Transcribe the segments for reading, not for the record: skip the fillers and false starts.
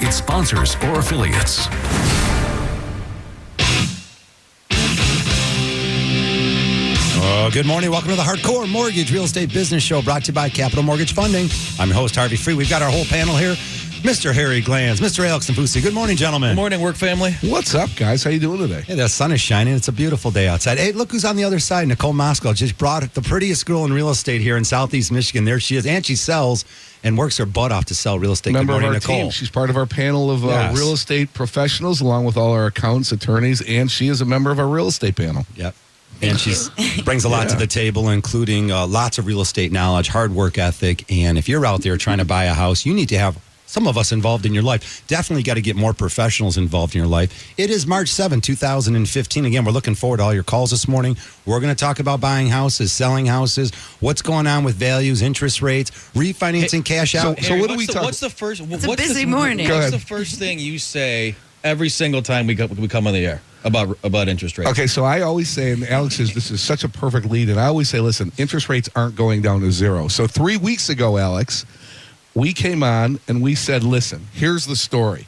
its sponsors, or affiliates. Good morning. Welcome to the Hardcore Mortgage Real Estate Business Show, brought to you by Capital Mortgage Funding. I'm your host, Harvey Free. We've got our whole panel here. Mr. Harry Glanz, Mr. Alex Nfusi. Good morning, gentlemen. Good morning, work family. What's up, guys? How you doing today? Hey, the sun is shining. It's a beautiful day outside. Hey, look who's on the other side. Nicole Moscow just brought the prettiest girl in real estate here in Southeast Michigan. There she is. And she sells and works her butt off to sell real estate. Member Good morning, of our Nicole. team. She's part of our panel of Yes. real estate professionals, along with all our accountants, attorneys, and she is a member of our real estate panel. Yep. And she brings a lot to the table, including lots of real estate knowledge, hard work ethic. And if you're out there trying to buy a house, you need to have some of us involved in your life. Definitely got to get more professionals involved in your life. It is March 7, 2015. Again, we're looking forward to all your calls this morning. We're going to talk about buying houses, selling houses, what's going on with values, interest rates, refinancing, cash out. So what do we talk? What's the first? It's a busy morning. Go What's ahead. the first thing you say every single time we come on the air about interest rates? Okay, so I always say, and Alex says this is such a perfect lead, and I always say, listen, interest rates aren't going down to zero. So 3 weeks ago, Alex, we came on and we said, listen, here's the story.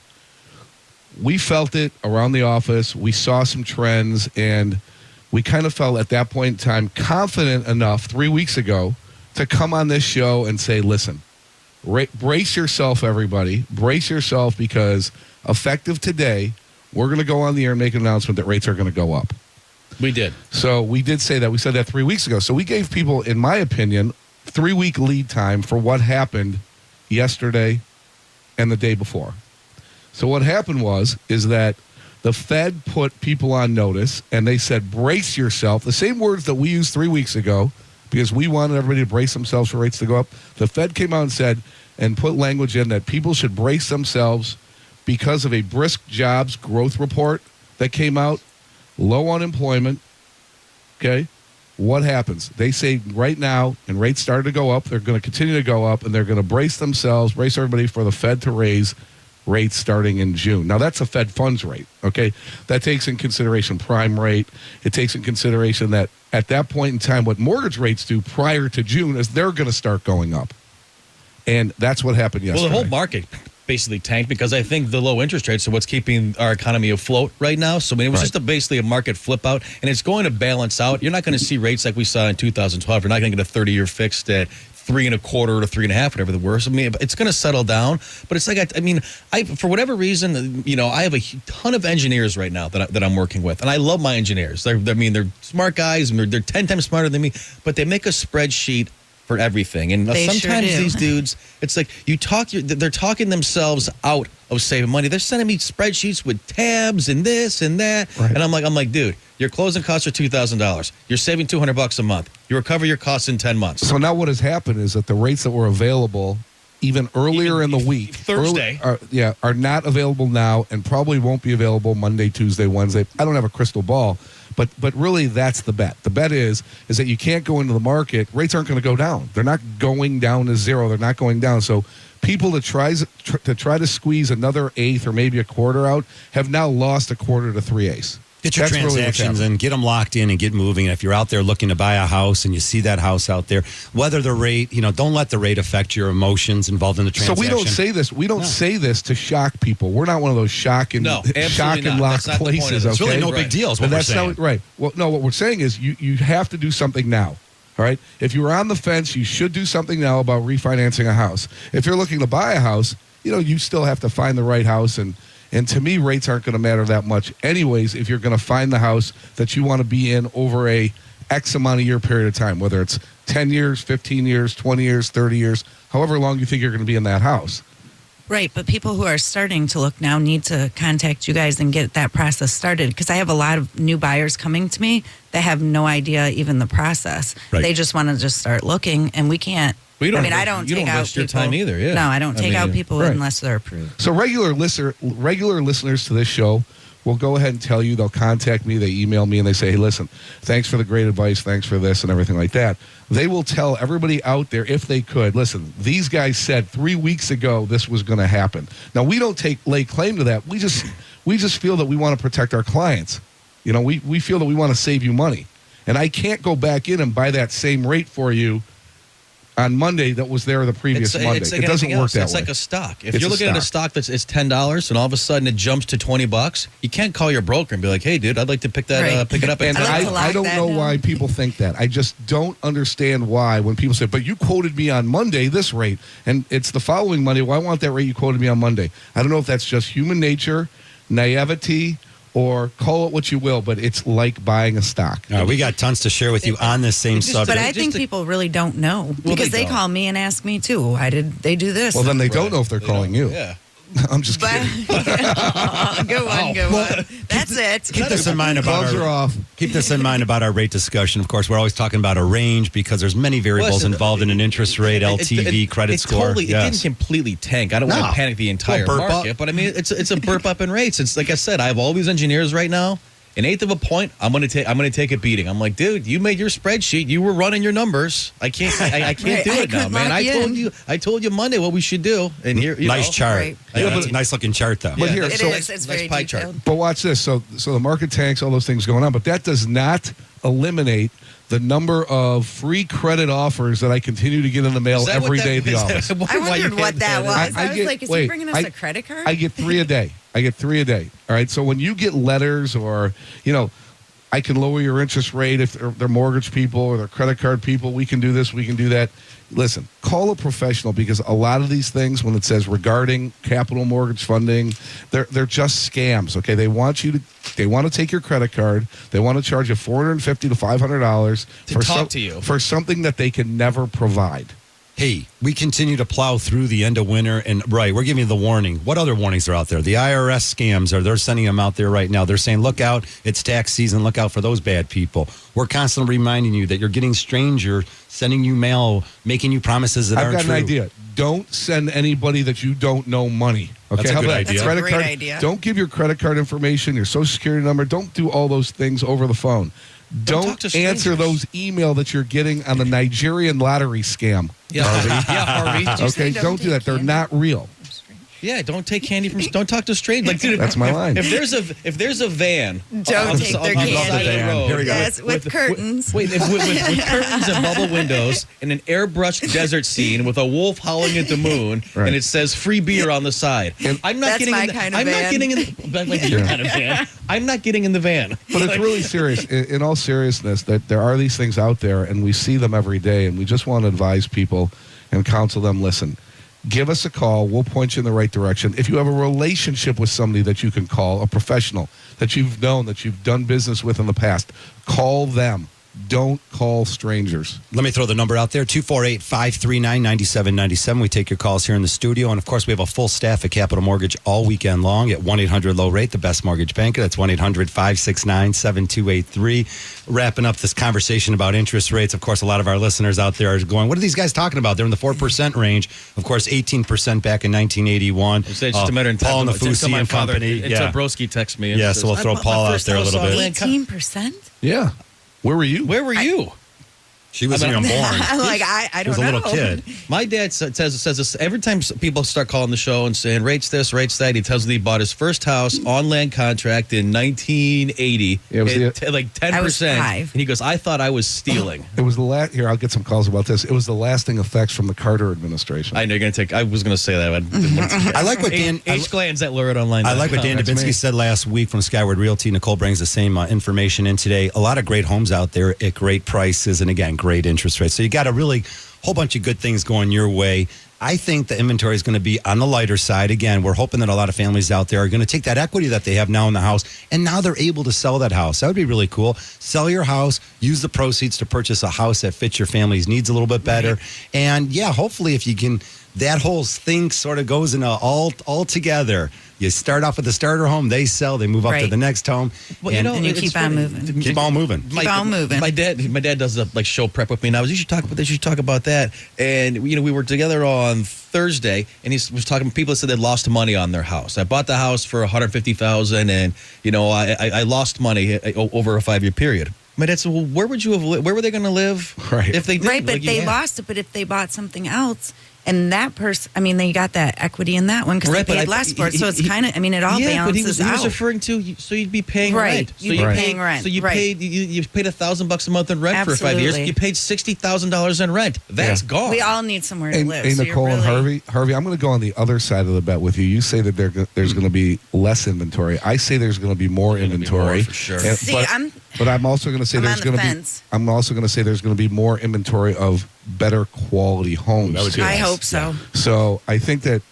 We felt it around the office. We saw some trends, and we kind of felt at that point in time confident enough 3 weeks ago to come on this show and say, listen, brace yourself, everybody. Brace yourself, because effective today, we're going to go on the air and make an announcement that rates are going to go up. We did. So we did say that. We said that 3 weeks ago. So we gave people, in my opinion, 3 week lead time for what happened yesterday and the day before. So what happened is that the Fed put people on notice, and they said, brace yourself. The same words that we used 3 weeks ago, because we wanted everybody to brace themselves for rates to go up. The Fed came out and said, and put language in that people should brace themselves because of a brisk jobs growth report that came out, low unemployment. Okay. What happens? They say right now, and rates started to go up, they're going to continue to go up, and they're going to brace everybody for the Fed to raise rates starting in June. Now, that's a Fed funds rate, okay? That takes in consideration prime rate. It takes in consideration that at that point in time, what mortgage rates do prior to June is they're going to start going up. And that's what happened yesterday. Well, the whole market basically tanked because I think the low interest rates are what's keeping our economy afloat right now. So I mean, it was just basically a market flip out, and it's going to balance out. You're not going to see rates like we saw in 2012. You're not going to get a 30-year fixed at 3.25 to 3.5, whatever the worst. I mean, it's going to settle down, but it's like I for whatever reason, I have a ton of engineers right now that I'm working with, and I love my engineers. They're smart guys, and they're 10 times smarter than me, but they make a spreadsheet for everything. And They sometimes sure do. these dudes, it's like they're talking themselves out of saving money. They're sending me spreadsheets with tabs and this and that. Right. And I'm like, dude, your closing costs are $2,000. You're saving $200 a month. You recover your costs in 10 months. So now what has happened is that the rates that were available even earlier in the week, Thursday, are not available now, and probably won't be available Monday, Tuesday, Wednesday. I don't have a crystal ball, but really that's the bet. The bet is that you can't go into the market. Rates aren't going to go down. They're not going down to zero. They're not going down. So people that try to squeeze another eighth or maybe a quarter out have now lost a quarter to 3/8. Get your That's really what's transactions happening. and get them locked in and get moving. And if you're out there looking to buy a house and you see that house out there, whether the rate, don't let the rate affect your emotions involved in the So transaction. we don't say this. We don't say this to shock people. We're not one of those shock and No, absolutely not. lock That's not the point of places. this. It's really okay? no big deal is what And we're that's saying. right. Well, no, what we're saying is you have to do something now. All right. If you were on the fence, you should do something now about refinancing a house. If you're looking to buy a house, you still have to find the right house. And to me, rates aren't going to matter that much anyways if you're going to find the house that you want to be in over a X amount of year period of time, whether it's 10 years, 15 years, 20 years, 30 years, however long you think you're going to be in that house. Right, but people who are starting to look now need to contact you guys and get that process started, because I have a lot of new buyers coming to me that have no idea even the process. Right. They just want to just start looking, and we can't. Well, I don't you take don't out waste your people. time either, yeah. No, I don't take out people right. unless they're approved. So regular listeners to this show will go ahead and tell you, they'll contact me, they email me, and they say, hey, listen, thanks for the great advice, thanks for this and everything like that. They will tell everybody out there, if they could, listen, these guys said 3 weeks ago this was going to happen. Now, we don't lay claim to that. We just feel that we want to protect our clients. We feel that we want to save you money. And I can't go back in and buy that same rate for you on Monday that was there the previous Monday. It's like it doesn't anything work else. that It's way. like a stock. If It's you're a looking at a stock that's it's $10 and all of a sudden it jumps to $20, you can't call your broker and be like, "Hey, dude, I'd like to pick that Right. pick it up." At And I'd like to lock I don't that know down. why people think that. I just don't understand why when people say, "But you quoted me on Monday this rate, and it's the following Monday. Well, I want that rate you quoted me on Monday." I don't know if that's just human nature, naivety, or call it what you will, but it's like buying a stock. All right, we got tons to share with you on this same just- subject. But I Just think to- people really don't know Well, because they they don't. call me and ask me too. Why did they do this? Well, then they don't know if they're calling you. Yeah. I'm just But, kidding. good one, good one. That's it. Keep this in mind about Gloves are off. Keep this in mind about our rate discussion. Of course, we're always talking about a range because there's many variables Listen, involved in an interest rate, LTV, credit score. Totally, It didn't completely tank. I don't want No. to panic the entire Well, burp market, up. but I mean, it's a burp up in rates. It's like I said, I have all these engineers right now. An eighth of a point, I'm gonna take a beating. I'm like, dude, you made your spreadsheet. You were running your numbers. I can't Right, do it I now, couldn't man. lock I told you Monday what we should do, and here, Nice chart. Right. Yeah, it's a nice looking chart, though. But here, It so, is. It's nice very pie chart. detailed. But watch this. So the market tanks, all those things going on, but that does not eliminate the number of free credit offers that I continue to get in the mail Is that what every that- day at the is that- office. why I you're wondered what hitting that was. I was get- like, is wait, he bringing us I- a credit card? I get 3 a day. I get 3 a day. All right. So when you get letters or, I can lower your interest rate if they're mortgage people or they're credit card people. We can do this. We can do that. Listen, call a professional because a lot of these things, when it says regarding capital mortgage funding, they're just scams. Okay, they want to take your credit card. They want to charge you $450 to $500 To talk to you. for something that they can never provide. Hey, we continue to plow through the end of winter, and right, we're giving you the warning. What other warnings are out there? The IRS scams they're sending them out there right now. They're saying, look out, it's tax season, look out for those bad people. We're constantly reminding you that you're getting strangers sending you mail, making you promises that I've aren't got true. an idea. Don't send anybody that you don't know money. Okay, That's a how good about idea. That's a credit great card? idea. Don't give your credit card information, your social security number. Don't do all those things over the phone. Don't Don't talk to answer strangers. those email that you're getting on the Nigerian lottery scam. Yeah, Harvey. Did you say Okay, don't do that. take They're candy? not real. Yeah, don't take candy from. Don't talk to strangers. Like, dude, That's my line. If there's a van, Don't on the- take on their the candy. side of the road, Here we go. Yes, with curtains. With curtains and bubble windows and an airbrushed desert scene with a wolf howling at the moon, Right. and it says free beer on the side. I'm not That's getting my in the, kind of I'm not van. getting in the, like your kind of van. I'm not getting in the van. But it's really serious. In all seriousness, that there are these things out there, and we see them every day, and we just want to advise people and counsel them. Listen, give us a call. We'll point you in the right direction. If you have a relationship with somebody that you can call, a professional that you've known, that you've done business with in the past, call them. Don't call strangers. Let me throw the number out there, 248-539-9797. We take your calls here in the studio. And, of course, we have a full staff at Capital Mortgage all weekend long at 1-800-LOW-RATE, the best mortgage banker. That's 1-800-569-7283. Wrapping up this conversation about interest rates, of course, a lot of our listeners out there are going, what are these guys talking about? They're in the 4% range. Of course, 18% back in 1981. It's just a matter of time. Paul and the Until Fusi my and father- Company. Until Yeah. Broski texts me. And Yeah, says, so we'll "I throw bought my Paul out first there a house little on bit. Land Co-" 18%? Yeah. Where were you? Where were you? She wasn't even born. I'm like, I She don't was a know. little kid. My dad says this every time people start calling the show and saying rates this, rates that. He tells me he bought his first house on land contract in 1980. Yeah, it was like 10%. I was 5. And he goes, I thought I was stealing. It was the last. Here, I'll get some calls about this. It was the lasting effects from the Carter administration. I know you're going to take. I was going to say that. I didn't want to. I like what Dan. H Glands at luridonline.com. I like what Dan That's me. Dubinsky said last week from Skyward Realty. Nicole brings the same information in today. A lot of great homes out there at great prices and, again, great interest rates. So you got a really whole bunch of good things going your way. I think the inventory is going to be on the lighter side. Again, we're hoping that a lot of families out there are going to take that equity that they have now in the house, and now they're able to sell that house. That would be really cool. Sell your house, use the proceeds to purchase a house that fits your family's needs a little bit better. And, yeah, hopefully if you can, that whole thing sort of goes in all together. You start off with the starter home, they sell, they move up to Right. the next home. Well, you know, And you it's keep on funny. moving. Keep on moving. Keep on moving. My dad does a like show prep with me, and I was, you should talk about this, you should talk about that. And we were together on Thursday, and he was talking to people that said they lost money on their house. I bought the house for $150,000, and I lost money over a 5-year period. My dad said, "Well, where would you have? Where were they going to live? Right. If they didn't? Right, but Like, they yeah. lost it. But if they bought something else And that person, I mean, they got that equity in that one because Right, they but paid less for it. So it's kind of, I mean, it all yeah, but balances he was out. referring to, so you'd be paying Right, rent. So you'd be paying rent, So you right. paid you paid $1,000 a month in rent for 5 years. Absolutely. You paid $60,000 in rent. That's gone. We all need somewhere to Hey, live. hey, so Nicole you're and really, Harvey, I'm going to go on the other side of the bet with you. You say that there's going to be less inventory. I say there's going to be more There's gonna be inventory more, for sure. See, but I'm also going to say I'm there's on going the to be. fence. I'm also going to say there's going to be more inventory of better quality homes. That would be too. I nice. hope so. So I think that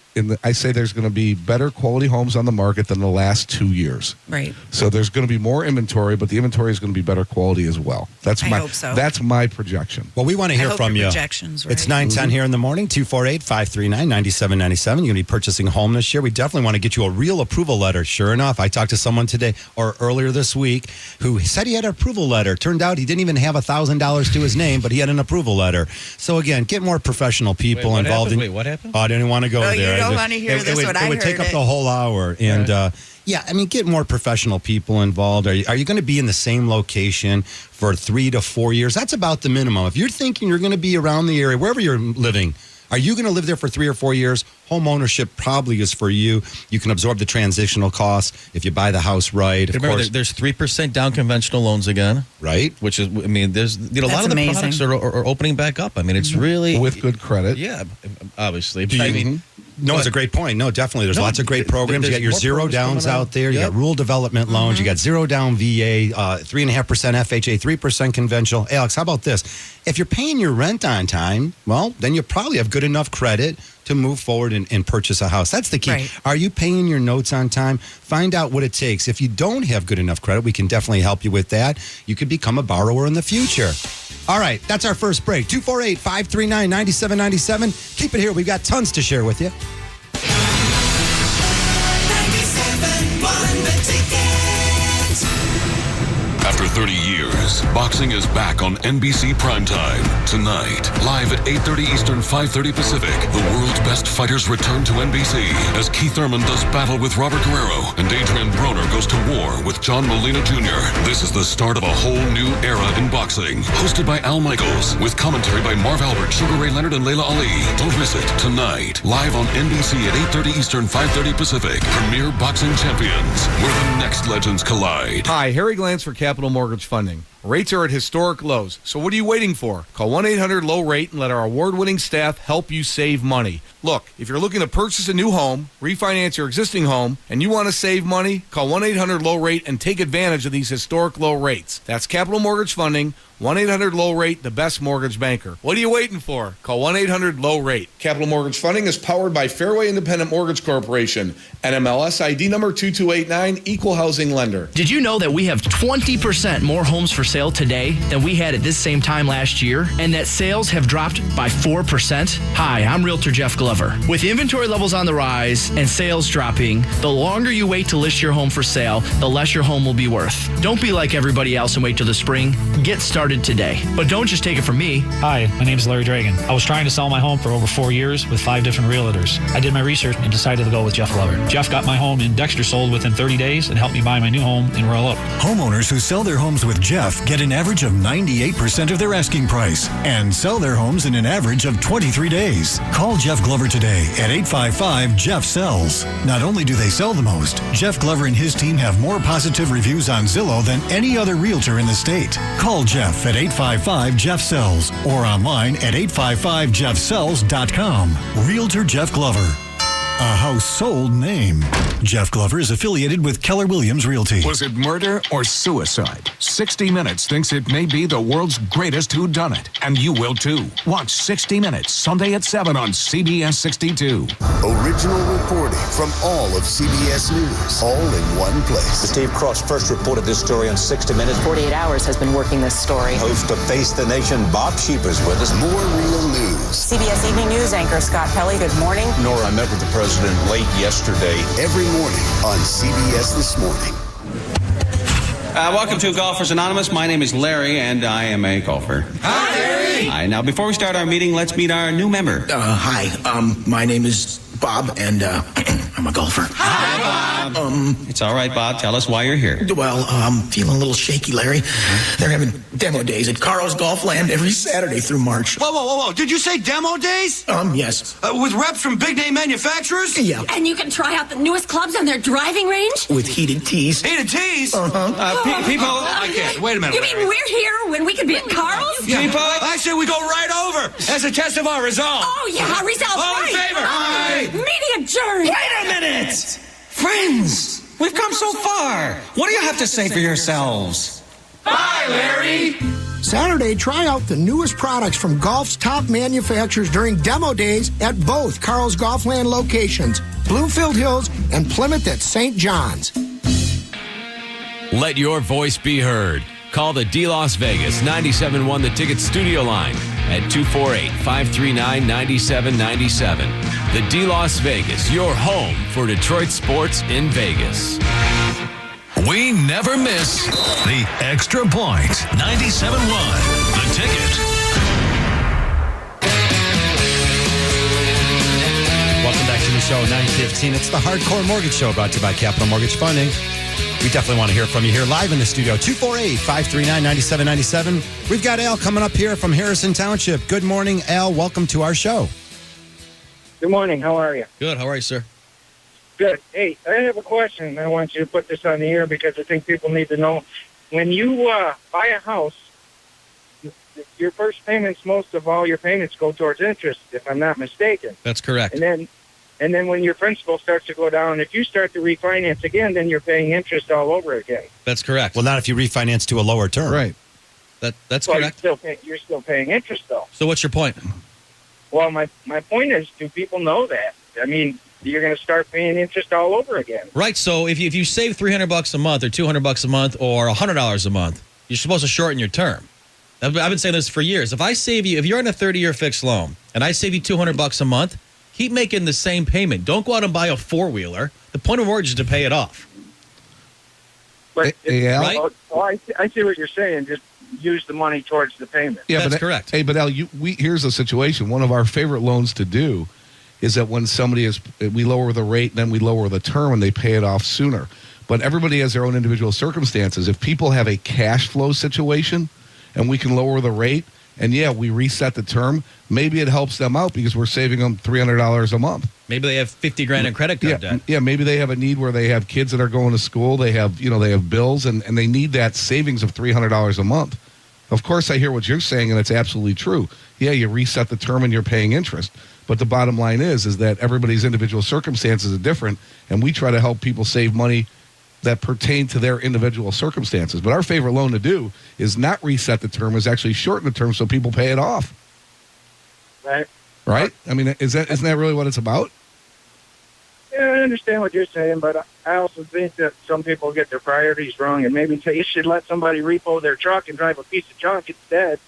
I say there's going to be better quality homes on the market than the last 2 years. Right. So there's going to be more inventory, but the inventory is going to be better quality as well. That's I my hope so. That's my projection. Well, we want to I hear hope from your you. projections, right? It's 9:10 here in the morning, 248-539-9797. You're going to be purchasing a home this year. We definitely want to get you a real approval letter. Sure enough, I talked to someone today or earlier this week who said he had an approval letter. Turned out he didn't even have $1,000 to his name, but he had an approval letter. So again, get more professional people what involved. happened? Wait, what happened? Oh, I didn't want to go Oh, there. you don't I want to hear it this would, one. It I would take heard up it. the whole hour. And yeah, I mean, get more professional people involved. Are you going to be in the same location for 3 to 4 years? That's about the minimum. If you're thinking you're going to be around the area, wherever you're living, are you going to live there for 3 or 4 years? Home ownership probably is for you. You can absorb the transitional costs if you buy the house right. Of Remember, course, there's 3% down conventional loans again, right? which is, I mean, there's a lot That's of the amazing. products are opening back up. I mean, it's really With good credit. Yeah, obviously. Do But I you- mean, No, it's a great point. No, definitely. There's No, lots of great programs. You there's got your more zero programs downs coming out. out there. You Yep. got rural development loans. You got zero down VA, 3.5% FHA, 3% conventional. Alex, how about this? If you're paying your rent on time, well, then you probably have good enough credit to move forward and purchase a house. That's the key. Right. Are you paying your notes on time? Find out what it takes. If you don't have good enough credit, we can definitely help you with that. You could become a borrower in the future. All right, that's our first break. 248-539-9797. Keep it here. We've got tons to share with you. 97.1 The Ticket. After 30 years, boxing is back on NBC Primetime. Tonight, live at 8:30 Eastern, 5:30 Pacific, the world's best fighters return to NBC as Keith Thurman does battle with Robert Guerrero and Adrian Broner goes to war with John Molina Jr. This is the start of a whole new era in boxing. Hosted by Al Michaels, with commentary by Marv Albert, Sugar Ray Leonard, and Layla Ali. Don't miss it. Tonight, live on NBC at 8:30 Eastern, 5:30 Pacific. Premier Boxing Champions, where the next legends collide. Hi, Harry Glantz for Capital Mortgage Funding. Rates are at historic lows, so what are you waiting for? Call 1-800-LOW-RATE and let our award-winning staff help you save money. Look, if you're looking to purchase a new home, refinance your existing home, and you want to save money, call 1-800-LOW-RATE and take advantage of these historic low rates. That's Capital Mortgage Funding, 1-800-LOW-RATE, the best mortgage banker. What are you waiting for? Call 1-800-LOW-RATE. Capital Mortgage Funding is powered by Fairway Independent Mortgage Corporation, NMLS ID number 2289, Equal Housing Lender. Did you know that we have 20% more homes for sale today than we had at this same time last year, and that sales have dropped by 4%? Hi, I'm Realtor Jeff Glover. With inventory levels on the rise and sales dropping, the longer you wait to list your home for sale, the less your home will be worth. Don't be like everybody else and wait till the spring. Get started today. But don't just take it from me. Hi, my name is Larry Dragon. I was trying to sell my home for over 4 years with 5 different realtors. I did my research and decided to go with Jeff Glover. Jeff got my home in Dexter sold within 30 days and helped me buy my new home in Royal Oak. Homeowners who sell their homes with Jeff get an average of 98% of their asking price and sell their homes in an average of 23 days. Call Jeff Glover today at 855-JEFF-SELLS. Not only do they sell the most, Jeff Glover and his team have more positive reviews on Zillow than any other realtor in the state. Call Jeff at 855-JEFF-SELLS or online at 855-JEFFSELLS.com. Realtor Jeff Glover. A household name. Jeff Glover is affiliated with Keller Williams Realty. Was it murder or suicide? 60 Minutes thinks it may be the world's greatest whodunit, and you will too. Watch 60 Minutes Sunday at 7 on CBS 62. Original reporting from all of CBS News, all in one place. Steve Cross first reported this story on 60 Minutes. 48 Hours has been working this story. Host of Face the Nation, Bob Sheeper's with us. More real news. CBS Evening News anchor Scott Pelley, good morning. Nora, I met with the president late yesterday. Every morning on CBS This Morning. Welcome to Golfers Anonymous. My name is Larry, and I am a golfer. Hi, Larry. Hi. Now, before we start our meeting, let's meet our new member. Hi. My name is Bob, and I'm a golfer. Hi, Bob. It's all right, Bob. Tell us why you're here. Well, I'm feeling a little shaky, Larry. They're having demo days at Carl's Golf Land every Saturday through March. Whoa. Did you say demo days? Yes. With reps from big name manufacturers? Yeah. And you can try out the newest clubs on their driving range? With heated tees. Heated tees? People, I can't. Wait a minute. You mean we're here when we could be at Carl's? Yeah. People, I say we go right over as a test of our resolve. Oh, yeah, our results. All in favor? Aye. Meeting adjourned. Wait a minute! Friends, we've come so far. What do you have to say for yourselves? Bye, Larry. Saturday, try out the newest products from golf's top manufacturers during demo days at both Carl's Golfland locations, Bloomfield Hills and Plymouth at St. John's. Let your voice be heard. Call the D Las Vegas 97.1 The Ticket studio line at 248-539-9797. The D Las Vegas, your home for Detroit sports in Vegas. We never miss the Extra Point. 97.1 The Ticket. Welcome back to the show, 9:15. It's the Hardcore Mortgage Show, brought to you by Capital Mortgage Funding. We definitely want to hear from you here live in the studio, 248-539-9797. We've got Al coming up here from Harrison Township. Good morning, Al. Welcome to our show. Good morning. How are you? Good. How are you, sir? Good. Hey, I have a question. I want you to put this on the air because I think people need to know. When you buy a house, your first payments, most of all your payments go towards interest, if I'm not mistaken. That's correct. And then when your principal starts to go down, if you start to refinance again, then you're paying interest all over again. That's correct. Well, not if you refinance to a lower term. Right. That's well, correct. You're still paying interest, though. So what's your point? Well, my point is, do people know that? I mean, you're going to start paying interest all over again. Right. So if you save $300 a month or $200 a month or $100 a month, you're supposed to shorten your term. I've been saying this for years. If you're on a 30-year fixed loan and I save you $200 a month, keep making the same payment. Don't go out and buy a four-wheeler. The point of mortgage is to pay it off. But right? I see what you're saying. Just use the money towards the payment. Yeah, that's but, correct. Hey, but Al, here's the situation. One of our favorite loans to do is that when we lower the rate, then we lower the term, and they pay it off sooner. But everybody has their own individual circumstances. If people have a cash flow situation, and we can lower the rate, and we reset the term, maybe it helps them out because we're saving them $300 a month. Maybe they have $50,000 in credit card debt. Yeah, maybe they have a need where they have kids that are going to school, they have bills, and they need that savings of $300 a month. Of course, I hear what you're saying, and it's absolutely true. Yeah, you reset the term and you're paying interest. But the bottom line is that everybody's individual circumstances are different, and we try to help people save money that pertain to their individual circumstances. But our favorite loan to do is not reset the term, is actually shorten the term so people pay it off. Right? I mean, isn't that really what it's about? Yeah, I understand what you're saying, but I also think that some people get their priorities wrong, and maybe you should let somebody repo their truck and drive a piece of junk instead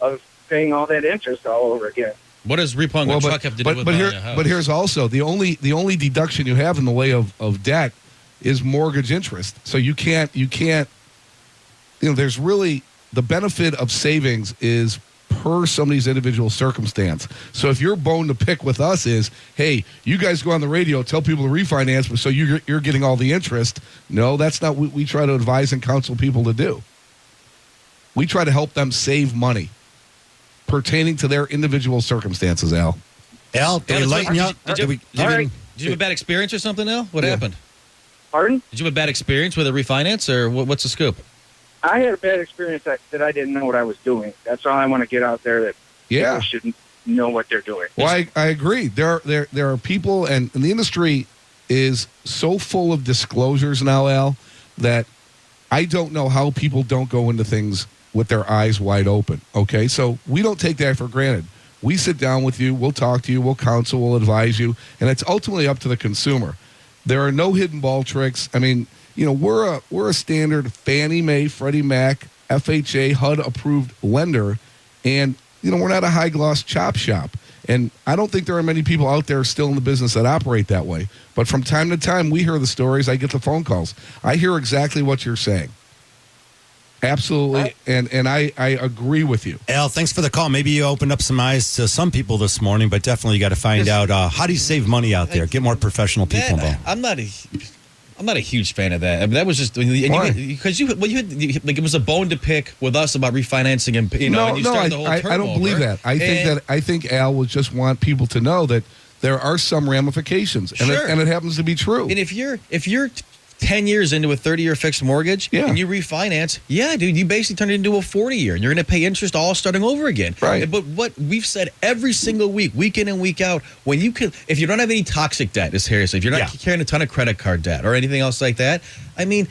of paying all that interest all over again. What does repoing a truck have to do with buying a house? But here's also the only deduction you have in the way of debt is mortgage interest. So you can't, there's really, the benefit of savings is per somebody's individual circumstance. So if your bone to pick with us is, hey, you guys go on the radio, tell people to refinance, but so you're getting all the interest. No, that's not what we try to advise and counsel people to do. We try to help them save money pertaining to their individual circumstances, Al. Al, did we lighten you up? Did you have a bad experience or something, Al? What happened? Pardon? Did you have a bad experience with a refinance, or what's the scoop? I had a bad experience that I didn't know what I was doing. That's all I want to get out there, that people shouldn't know what they're doing. Well, I agree. There are people, and the industry is so full of disclosures now, Al, that I don't know how people don't go into things with their eyes wide open, okay? So we don't take that for granted. We sit down with you, we'll talk to you, we'll counsel, we'll advise you, and it's ultimately up to the consumer. There are no hidden ball tricks. I mean, we're a standard Fannie Mae, Freddie Mac, FHA, HUD approved lender, and we're not a high gloss chop shop. And I don't think there are many people out there still in the business that operate that way. But from time to time, we hear the stories. I get the phone calls. I hear exactly what you're saying. Absolutely, and I agree with you. Al, thanks for the call. Maybe you opened up some eyes to some people this morning, but definitely you got to find out how do you save money out there? Get more professional people involved. I'm not a huge fan of that. I mean, that was just because you had like it was a bone to pick with us about refinancing and and you started the whole I don't believe that. I think Al would just want people to know that there are some ramifications, and it happens to be true. And if you're 10 years into a 30-year fixed mortgage and you refinance, dude, you basically turn it into a 40-year, and you're going to pay interest all starting over again. Right. But what we've said every single week in and week out, if you don't have any toxic debt, seriously, if you're not carrying a ton of credit card debt or anything else like that, I mean,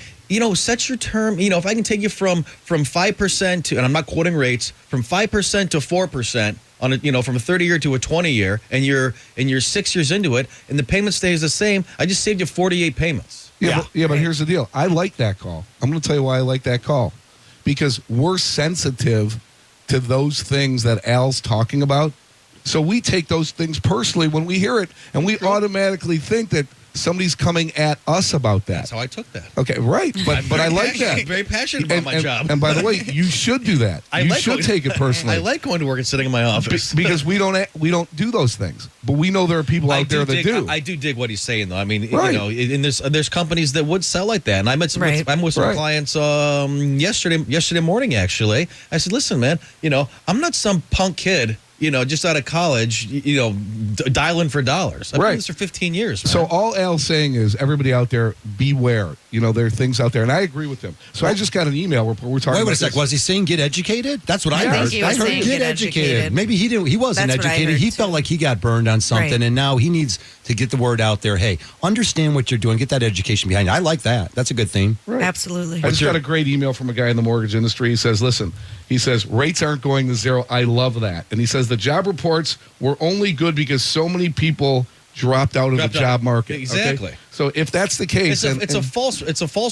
set your term. If I can take you from 5% to, and I'm not quoting rates, from 5% to 4%. On from a 30-year to a 20-year, and you're 6 years into it, and the payment stays the same. I just saved you 48 payments. But here's the deal. I like that call. I'm going to tell you why I like that call, because we're sensitive to those things that Al's talking about. So we take those things personally when we hear it, and we automatically think that somebody's coming at us about that. That's how I took that. Okay, right. But I like that. I'm very passionate about my job. And by the way, you should do that. You should take it personally. I like going to work and sitting in my office. Because we don't do those things. But we know there are people out there that do. I do dig what he's saying, though. I mean, and there's companies that would sell like that. And I'm with some clients yesterday morning, actually. I said, listen, man, I'm not some punk kid just out of college, dialing for dollars. I've been doing this for 15 years. Man. So all Al's saying is, everybody out there, beware. There are things out there, and I agree with him. So I just got an email where we're talking. Wait about a sec. Was he saying get educated? That's what I heard. I heard get educated. Maybe he didn't. He wasn't That's educated. He felt like he got burned on something, and now he needs to get the word out there. Hey, understand what you're doing. Get that education behind you. I like that. That's a good thing. Right. Absolutely. I just got a great email from a guy in the mortgage industry. He says, listen, rates aren't going to zero. I love that. And he says the job reports were only good because so many people dropped out of the job market. Exactly. Okay? So if that's the case, it's a false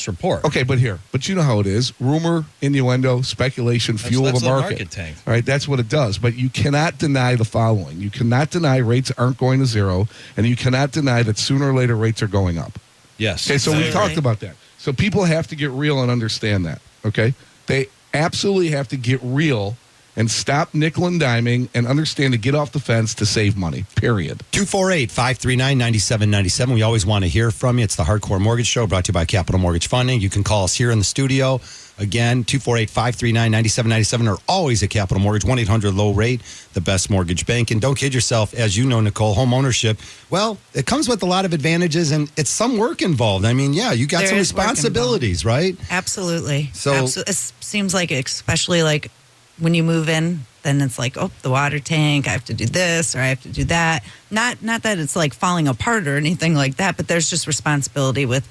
report. Okay, but you know how it is: rumor, innuendo, speculation, fuel the market. Tank. All right, that's what it does. But you cannot deny the following: you cannot deny rates aren't going to zero, and you cannot deny that sooner or later rates are going up. Yes. Okay, so we talked about that. So people have to get real and understand that. Okay, they absolutely have to get real and stop nickel and diming and understand to get off the fence to save money, period. 248-539-9797. We always want to hear from you. It's the Hardcore Mortgage Show, brought to you by Capital Mortgage Funding. You can call us here in the studio. Again, 248-539-9797, or always at Capital Mortgage, 1-800-LOW-RATE, the best mortgage bank. And don't kid yourself, as you know, Nicole, home ownership, well, it comes with a lot of advantages, and it's some work involved. I mean, you got some responsibilities, right? Absolutely. So it seems like, especially like when you move in, then it's like, oh, the water tank, I have to do this or I have to do that. Not that it's like falling apart or anything like that, but there's just responsibility with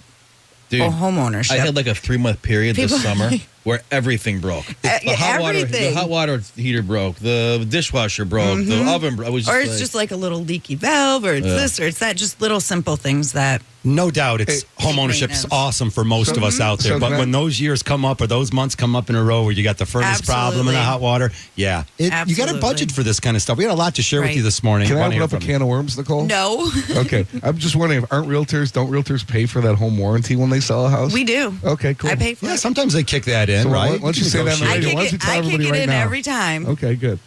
home ownership. I had like a 3-month period this summer where everything broke. The hot water heater broke. The dishwasher broke. The oven broke. It's just like a little leaky valve, or it's this or it's that. Just little simple things that. No doubt, home ownership is awesome for most of us out there. But when those years come up or those months come up in a row where you got the furnace problem and the hot water, you got to budget for this kind of stuff. We got a lot to share with you this morning. Can I open up a can of worms, Nicole? No. Okay. I'm just wondering, don't realtors pay for that home warranty when they sell a house? We do. Okay, cool. I pay for it. Yeah, sometimes they kick that in, right? Why don't you say that on the radio? Why don't you tell everybody right now? I kick it in every time. Okay, good.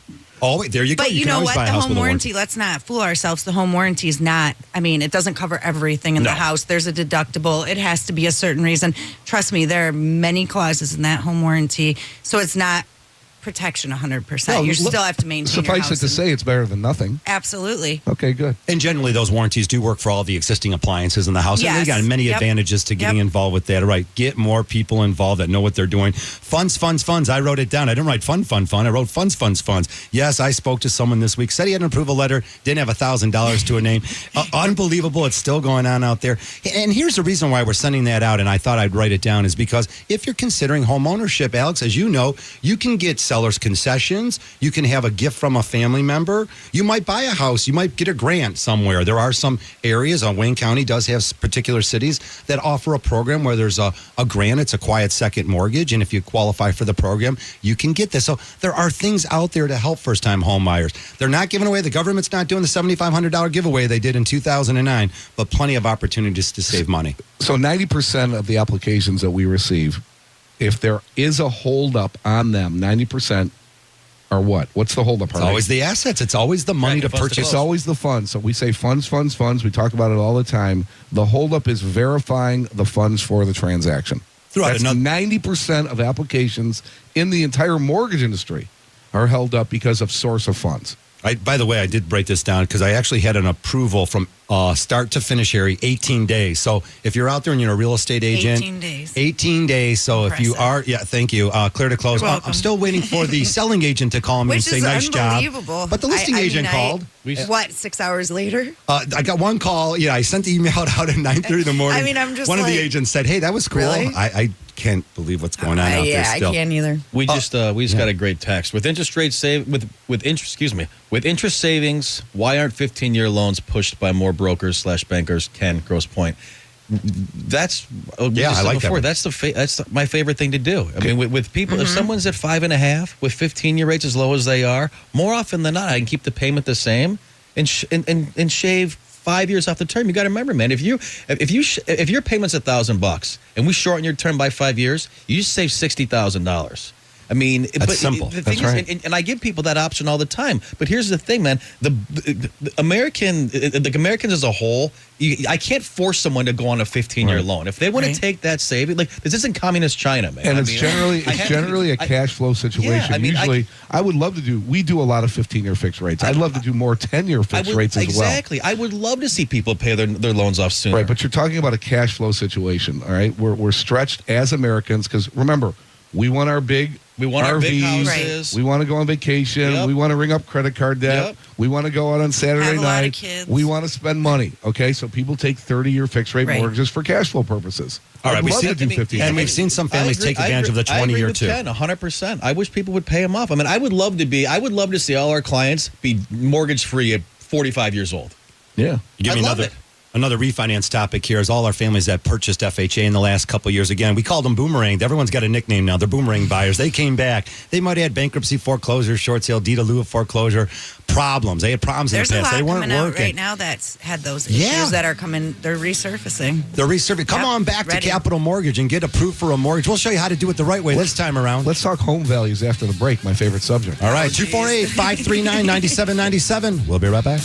Oh, wait, there you go. But you know what? The home warranty, let's not fool ourselves. The home warranty is not, it doesn't cover everything in the house. There's a deductible. It has to be a certain reason. Trust me, there are many clauses in that home warranty. So it's not protection 100%. Well, you still have to maintain your house. Suffice it to say, it's better than nothing. Absolutely. Okay, good. And generally, those warranties do work for all the existing appliances in the house. Yes. And they got many advantages to getting involved with that. Right. Get more people involved that know what they're doing. Funds. I wrote it down. I didn't write fun. I wrote funds. Yes, I spoke to someone this week. Said he had an approval letter. Didn't have $1,000 to a name. Unbelievable. It's still going on out there. And here's the reason why we're sending that out. And I thought I'd write it down is because if you're considering home ownership, Alex, as you know, you can get seller's concessions. You can have a gift from a family member. You might buy a house. You might get a grant somewhere. There are some areas, Wayne County does have particular cities that offer a program where there's a grant. It's a quiet second mortgage. And if you qualify for the program, you can get this. So there are things out there to help first-time home buyers. They're not giving away. The government's not doing the $7,500 giveaway they did in 2009, but plenty of opportunities to save money. So 90% of the applications that we receive if there is a holdup on them, 90% are what? What's the holdup? It's always the assets. It's always the money to purchase. It's always the funds. So we say funds. We talk about it all the time. The holdup is verifying the funds for the transaction. That's 90% of applications in the entire mortgage industry are held up because of source of funds. By the way, I did break this down because I actually had an approval from start to finish area, 18 days. So if you're out there and you're a real estate agent, 18 days. 18 days. So if you are, thank you, clear to close. You're welcome. I'm still waiting for the selling agent to call me and say, nice job. Unbelievable. But the listing agent called. 6 hours later? I got one call. Yeah, I sent the email out at 9:30 in the morning. I mean, I'm just one of the like, agents said, hey, that was cool. really? I can't believe what's going on out there still. I can't either. We just got a great text with interest rate with interest savings. Why aren't 15-year loans pushed by more brokers / bankers? Ken, gross point. That's I like before. that. That's my favorite thing to do. I mean, with people, if someone's at 5.5 with 15-year rates as low as they are, more often than not, I can keep the payment the same and shave 5 years off the term. You got to remember, man, if your payment's $1,000 and we shorten your term by 5 years, you just save $60,000. I mean, that's simple. The thing is, and I give people that option all the time. But here's the thing, man: the Americans as a whole, I can't force someone to go on a 15-year loan. If they want to take that saving, like this isn't communist China, man. And it's generally a cash flow situation. Usually, I would love to do. We do a lot of 15-year fixed rates. I'd love to do more 10-year fixed rates as well. Exactly. I would love to see people pay their loans off sooner. Right, but you're talking about a cash flow situation. All right, we're stretched as Americans because remember, we want our big. We want RVs, our big houses. We want to go on vacation. Yep. We want to ring up credit card debt. Yep. We want to go out on Saturday Have a lot night. of kids. We want to spend money. Okay, so people take 30-year fixed rate mortgages for cash flow purposes. All right, I'd love to do 15. And we've seen some families take advantage of the 20-year too. 100%. I wish people would pay them off. I mean, I would love to see all our clients be mortgage free at 45 years old. Yeah, give me another refinance topic here is all our families that purchased FHA in the last couple of years. Again, we called them boomerang. Everyone's got a nickname now. They're boomerang buyers. They came back. They might have had bankruptcy, foreclosure, short sale, deed in lieu of foreclosure problems. They had problems in the past. They weren't coming out working. right now that's had those issues that are coming. They're resurfacing. Come on back to Capital Mortgage and get approved for a mortgage. We'll show you how to do it the right way this time around. Let's talk home values after the break, my favorite subject. All right, 248-539-9797. We'll be right back.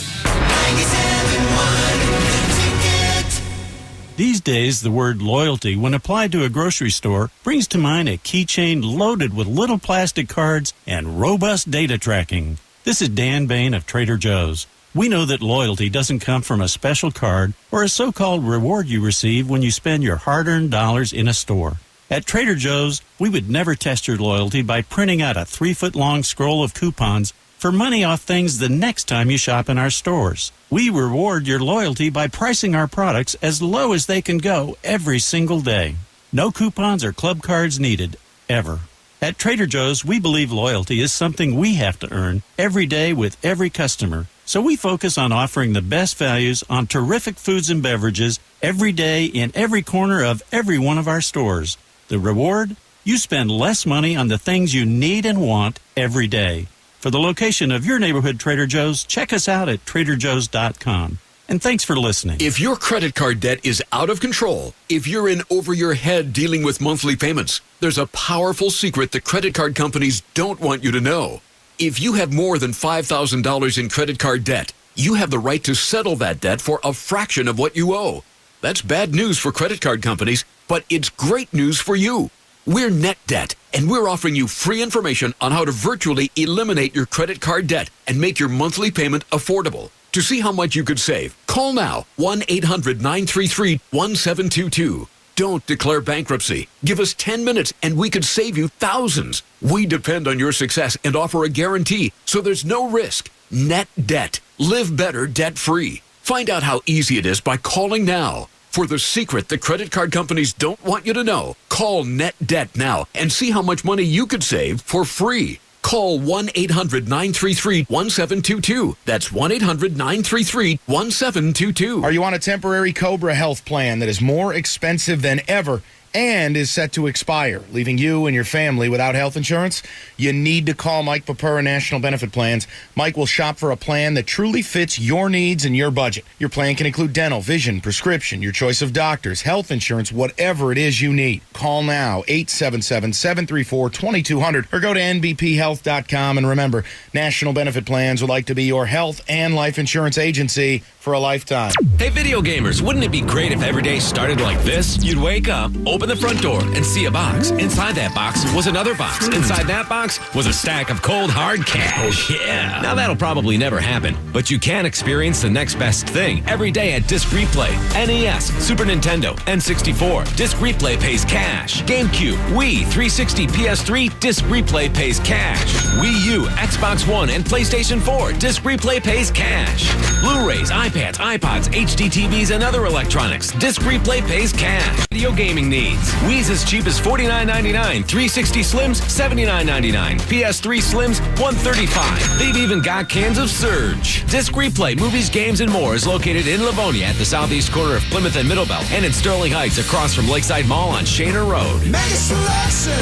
These days, the word loyalty, when applied to a grocery store, brings to mind a keychain loaded with little plastic cards and robust data tracking. This is Dan Bain of Trader Joe's. We know that loyalty doesn't come from a special card or a so-called reward you receive when you spend your hard-earned dollars in a store. At Trader Joe's, we would never test your loyalty by printing out a 3-foot-long scroll of coupons for money off things the next time you shop in our stores. We reward your loyalty by pricing our products as low as they can go every single day. No coupons or club cards needed, ever. At Trader Joe's, we believe loyalty is something we have to earn every day with every customer. So we focus on offering the best values on terrific foods and beverages every day in every corner of every one of our stores. The reward? You spend less money on the things you need and want every day. For the location of your neighborhood Trader Joe's, check us out at TraderJoe's.com. And thanks for listening. If your credit card debt is out of control, if you're in over your head dealing with monthly payments, there's a powerful secret the credit card companies don't want you to know. If you have more than $5,000 in credit card debt, you have the right to settle that debt for a fraction of what you owe. That's bad news for credit card companies, but it's great news for you. We're NetDebt, and we're offering you free information on how to virtually eliminate your credit card debt and make your monthly payment affordable. To see how much you could save, call now 1-800-933-1722. Don't declare bankruptcy. Give us 10 minutes and we could save you thousands. We depend on your success and offer a guarantee, so there's no risk. NetDebt. Live better debt-free. Find out how easy it is by calling now. For the secret the credit card companies don't want you to know, call NetDebt now and see how much money you could save for free. Call 1-800-933-1722. That's 1-800-933-1722. Are you on a temporary Cobra health plan that is more expensive than ever and is set to expire, leaving you and your family without health insurance? You need to call Mike Papura National Benefit Plans. Mike will shop for a plan that truly fits your needs and your budget. Your plan can include dental, vision, prescription, your choice of doctors, health insurance, whatever it is you need. Call now, 877-734-2200, or go to nbphealth.com. And remember, National Benefit Plans would like to be your health and life insurance agency for a lifetime. Hey, video gamers, wouldn't it be great if every day started like this? You'd wake up, open the front door, and see a box. Inside that box was another box. Inside that box was a stack of cold, hard cash. Yeah. Now, that'll probably never happen, but you can experience the next best thing every day at Disc Replay. NES, Super Nintendo, N64. Disc Replay pays cash. GameCube, Wii, 360, PS3, Disc Replay pays cash. Wii U, Xbox One, and PlayStation 4. Disc Replay pays cash. Blu-rays, iPads, iPods, HD TVs, and other electronics. Disc Replay pays cash. Video gaming needs. Wii's as cheap as $49.99. 360 Slims, $79.99. PS3 Slims, $135. They've even got cans of Surge. Disc Replay, movies, games, and more is located in Livonia at the southeast corner of Plymouth and Middlebelt, and in Sterling Heights across from Lakeside Mall on Shaner Road. Mega selection,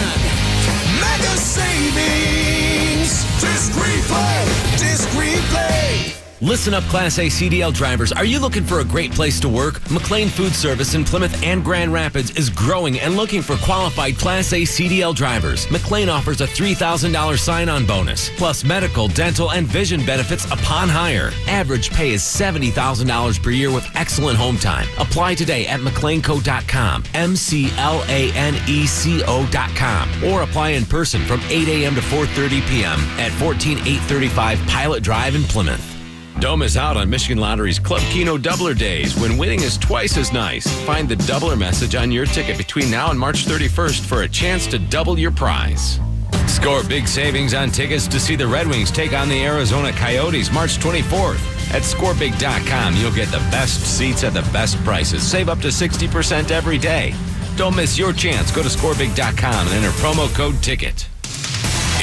mega savings. Disc Replay, Disc Replay. Listen up, Class A CDL drivers. Are you looking for a great place to work? McLean Food Service in Plymouth and Grand Rapids is growing and looking for qualified Class A CDL drivers. McLean offers a $3,000 sign-on bonus, plus medical, dental, and vision benefits upon hire. Average pay is $70,000 per year with excellent home time. Apply today at McLeanco.com, McLaneco.com, or apply in person from 8 a.m. to 4:30 p.m. at 14835 Pilot Drive in Plymouth. Don't miss out on Michigan Lottery's Club Keno Doubler Days, when winning is twice as nice. Find the doubler message on your ticket between now and March 31st for a chance to double your prize. Score big savings on tickets to see the Red Wings take on the Arizona Coyotes March 24th. At scorebig.com, you'll get the best seats at the best prices. Save up to 60% every day. Don't miss your chance. Go to scorebig.com and enter promo code TICKET.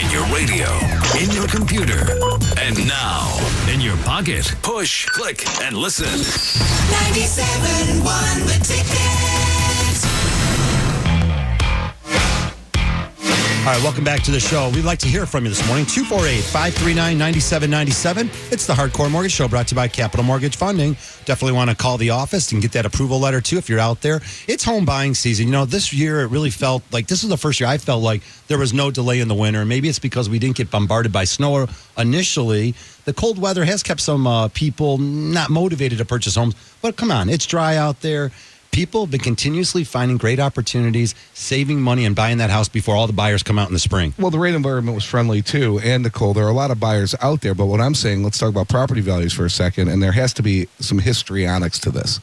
In your radio, in your computer, and now in your pocket. Push, click, and listen. 97.1 The Ticket. All right, welcome back to the show. We'd like to hear from you this morning. 248-539-9797. It's the Hardcore Mortgage Show, brought to you by Capital Mortgage Funding. Definitely want to call the office and get that approval letter, too, if you're out there. It's home buying season. You know, this year it really felt like this was the first year I felt like there was no delay in the winter. Maybe it's because we didn't get bombarded by snow initially. The cold weather has kept some people not motivated to purchase homes. But come on, it's dry out there. People have been continuously finding great opportunities, saving money, and buying that house before all the buyers come out in the spring. Well, the rate environment was friendly, too, and Nicole, there are a lot of buyers out there, but what I'm saying, let's talk about property values for a second, and there has to be some histrionics to this.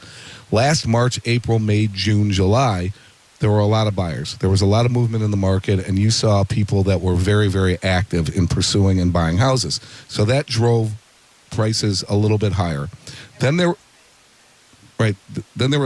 Last March, April, May, June, July, there were a lot of buyers. There was a lot of movement in the market, and you saw people that were very, very active in pursuing and buying houses. So that drove prices a little bit higher. Then there were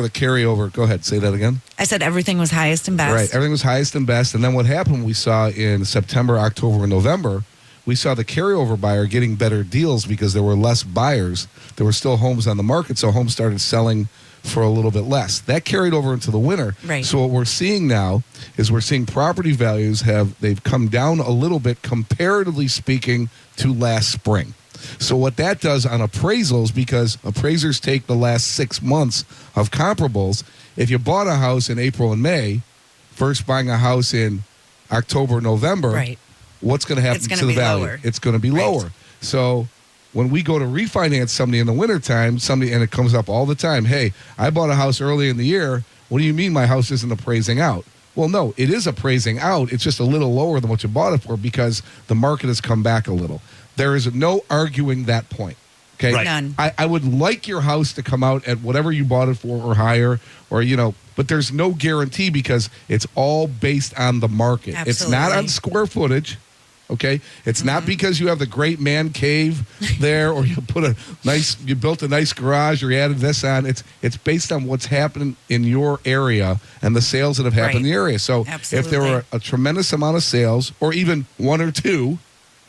the carryover. Go ahead, say that again. I said everything was highest and best. Right, everything was highest and best. And then what happened, we saw in September, October, and November, we saw the carryover buyer getting better deals because there were less buyers. There were still homes on the market, so homes started selling for a little bit less. That carried over into the winter. Right. So what we're seeing now is we're seeing property values they've come down a little bit, comparatively speaking, to last spring. So what that does on appraisals, because appraisers take the last 6 months of comparables, if you bought a house in April and May, first buying a house in October, November, right, what's going to happen to the value? Lower. It's going to be lower. So when we go to refinance somebody in the wintertime, and it comes up all the time, hey, I bought a house early in the year. What do you mean my house isn't appraising out? Well, no, it is appraising out. It's just a little lower than what you bought it for because the market has come back a little. There is no arguing that point. Okay, right. None. I would like your house to come out at whatever you bought it for or higher, or but there's no guarantee because it's all based on the market. Absolutely. It's not on square footage. Okay, it's not because you have the great man cave there, or you built a nice garage, or you added this on. It's based on what's happening in your area and the sales that have happened in the area. So if there were a tremendous amount of sales, or even one or two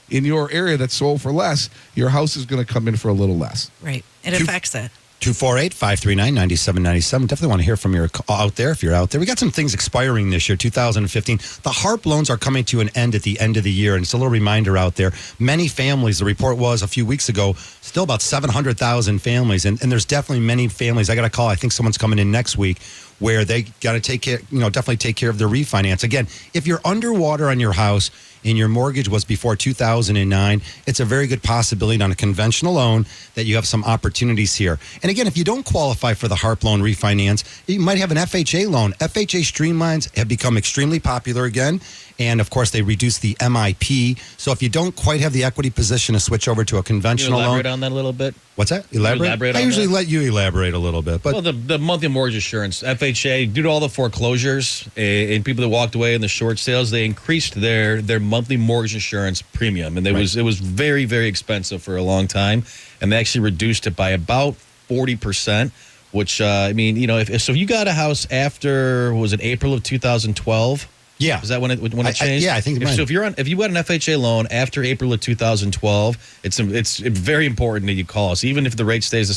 in your area that sold for less, your house is going to come in for a little less. Right. It affects it. 248-539-9797. Definitely want to hear from you out there if you're out there. We got some things expiring this year, 2015. The HARP loans are coming to an end at the end of the year, and it's a little reminder out there. Many families, the report was a few weeks ago, still about 700,000 families, and there's definitely many families. I got a call, I think someone's coming in next week, where they got to take care, definitely take care of their refinance. Again, if you're underwater on your house and your mortgage was before 2009, it's a very good possibility on a conventional loan that you have some opportunities here. And again, if you don't qualify for the HARP loan refinance, you might have an FHA loan. FHA streamlines have become extremely popular again. And of course, they reduce the MIP. So if you don't quite have the equity position to switch over to a conventional loan. Elaborate on that a little bit? What's that? Elaborate? I usually let you elaborate a little bit. But well, the monthly mortgage insurance, FHA, due to all the foreclosures and people that walked away in the short sales, they increased their monthly mortgage insurance premium. And it was very, very expensive for a long time. And they actually reduced it by about 40%, which, if you got a house after, was it April of 2012? Yeah. Is that when it changed? I think it might. So if you got an FHA loan after April of 2012, it's very important that you call us. Even if the rate stays the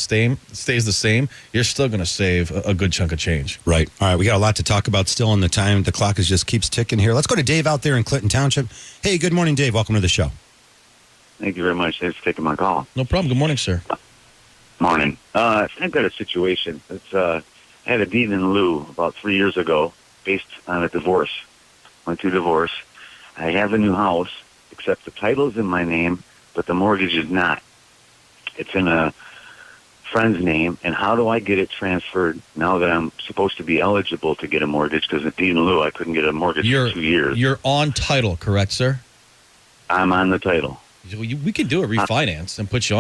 same, you're still going to save a good chunk of change. Right. All right. We got a lot to talk about still in the time. The clock just keeps ticking here. Let's go to Dave out there in Clinton Township. Hey, good morning, Dave. Welcome to the show. Thank you very much. Thanks for taking my call. No problem. Good morning, sir. Morning. I've got a situation. I had a deed in lieu about 3 years ago based on a divorce. Went through divorce. I have a new house, except the title's in my name, but the mortgage is not. It's in a friend's name, and how do I get it transferred now that I'm supposed to be eligible to get a mortgage? Because the deed in lieu, I couldn't get a mortgage for 2 years. You're on title, correct, sir? I'm on the title. We could do a refinance and put you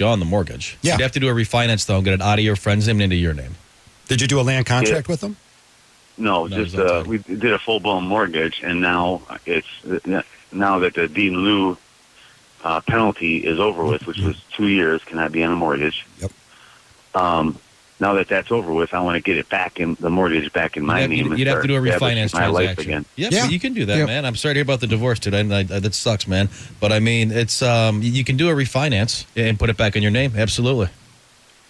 on the mortgage. Yeah. You'd have to do a refinance though and get it out of your friend's name and into your name. Did you do a land contract with them? No, just we did a full blown mortgage, and now now that the deed in lieu penalty is over with, which was 2 years, cannot be on a mortgage. Yep. Now that that's over with, I want to get it back in the mortgage back in my name. You'd have to do a refinance my life transaction. again. Yep, yeah, you can do that, man. I'm sorry to hear about the divorce today. That sucks, man. But I mean, it's you can do a refinance and put it back in your name. Absolutely.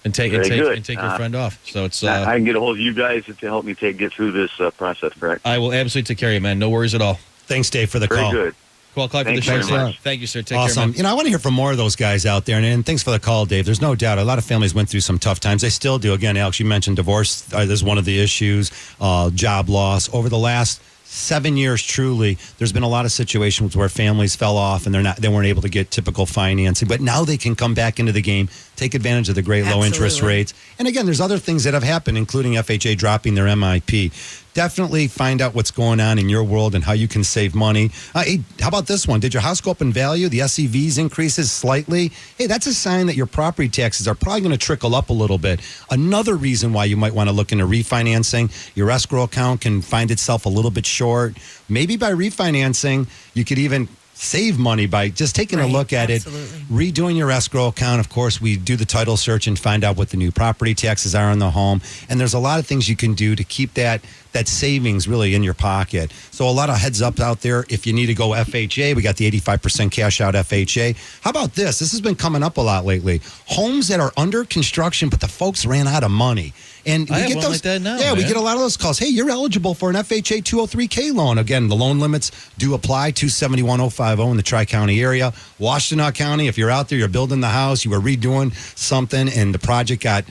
And take your friend off. So it's I can get a hold of you guys to help me get through this process, correct? I will absolutely take care of you, man. No worries at all. Thanks, Dave, for the call. Very good. Call for the show, sir. Thank you, sir. Take awesome. care, man. I want to hear from more of those guys out there, and thanks for the call, Dave. There's no doubt a lot of families went through some tough times. They still do. Again, Alex, you mentioned divorce is one of the issues, job loss. Over the last 7 years, truly, there's been a lot of situations where families fell off and they weren't able to get typical financing, but now they can come back into the game, take advantage of the great low interest rates. And again, there's other things that have happened, including FHA dropping their MIP. Definitely find out what's going on in your world and how you can save money. Hey, how about this one? Did your house go up in value? The SEVs increases slightly. Hey, that's a sign that your property taxes are probably going to trickle up a little bit. Another reason why you might want to look into refinancing. Your escrow account can find itself a little bit short. Maybe by refinancing, you could even save money by just taking a look at it, redoing your escrow account. Of course, we do the title search and find out what the new property taxes are on the home. And there's a lot of things you can do to keep that savings really in your pocket. So a lot of heads up out there. If you need to go FHA, we got the 85% cash out FHA. How about this? This has been coming up a lot lately. Homes that are under construction, but the folks ran out of money. And we get those like that now. Yeah, we get a lot of those calls. Hey, you're eligible for an FHA 203K loan. Again, the loan limits do apply. 271,050 in the Tri-County area. Washtenaw County, if you're out there, you're building the house, you were redoing something, and the project got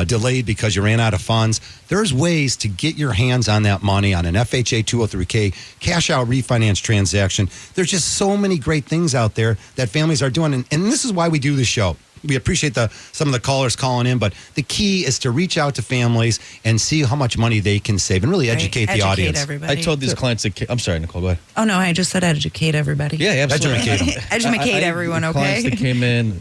delayed because you ran out of funds. There's ways to get your hands on that money on an FHA 203K cash out refinance transaction. There's just so many great things out there that families are doing. And this is why we do this show. We appreciate some of the callers calling in, but the key is to reach out to families and see how much money they can save and really educate the audience. Everybody. I told these clients that I'm sorry, Nicole, go ahead. Oh, no, I just said educate everybody. Yeah, absolutely. Educate everyone, okay? Clients that came in,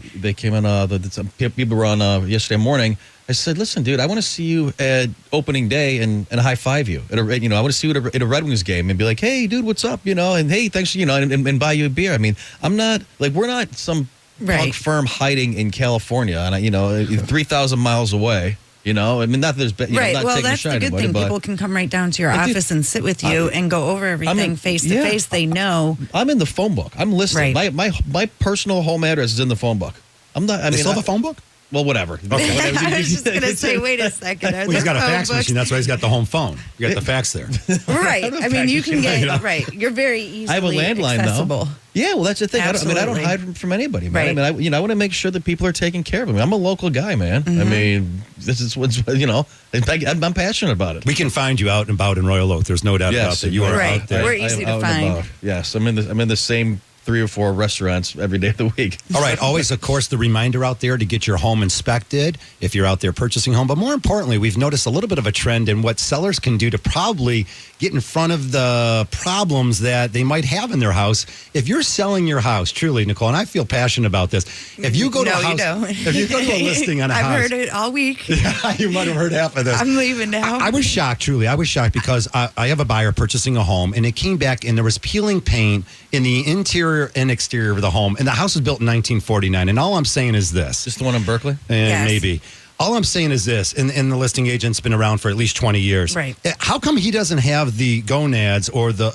people were on yesterday morning. I said, listen, dude, I want to see you at opening day and high five you. I want to see you at a Red Wings game and be like, hey, dude, what's up? And hey, thanks, and buy you a beer. I mean, we're not some punk firm hiding in California and 3,000 miles away. I mean, not that there's not well, taking that's a shot the good thing. People can come right down to your office and sit with you and go over everything face to face. They know. I'm in the phone book. I'm listed. My personal home address is in the phone book. I'm not. I mean, still have a phone book? Well, whatever. Okay. I was just going to say, wait a second. Well, he's got a fax machine. That's why he's got the home phone. You got the fax there. Right. I mean, you can get, right. You're very easily I have a landline accessible. though. Yeah, well, that's the thing. I don't Absolutely. hide from anybody, man. Right. I mean, I want to make sure that people are taken care of. I mean, I'm a local guy, man. I mean, this is what's, I'm passionate about it. We can find you out and about in Royal Oak. There's no doubt about that. You are Right. out there. We're easy to Out and find. about. Yes, I'm in the same 3 or 4 restaurants every day of the week. All right. Always, of course, the reminder out there to get your home inspected if you're out there purchasing a home. But more importantly, we've noticed a little bit of a trend in what sellers can do to probably get in front of the problems that they might have in their house. If you're selling your house, truly, Nicole, and I feel passionate about this. If you go to a house, you don't. if you go to a listing on a house, I've heard it all week. you might have heard half of this. I'm leaving now. I was shocked, truly. I was shocked because I have a buyer purchasing a home, and it came back, and there was peeling paint in the interior and exterior of the home. And the house was built in 1949. And all I'm saying is this. Just the one in Berkeley? Yes. Maybe. All I'm saying is this, and the listing agent's been around for at least 20 years. Right. How come he doesn't have the gonads or the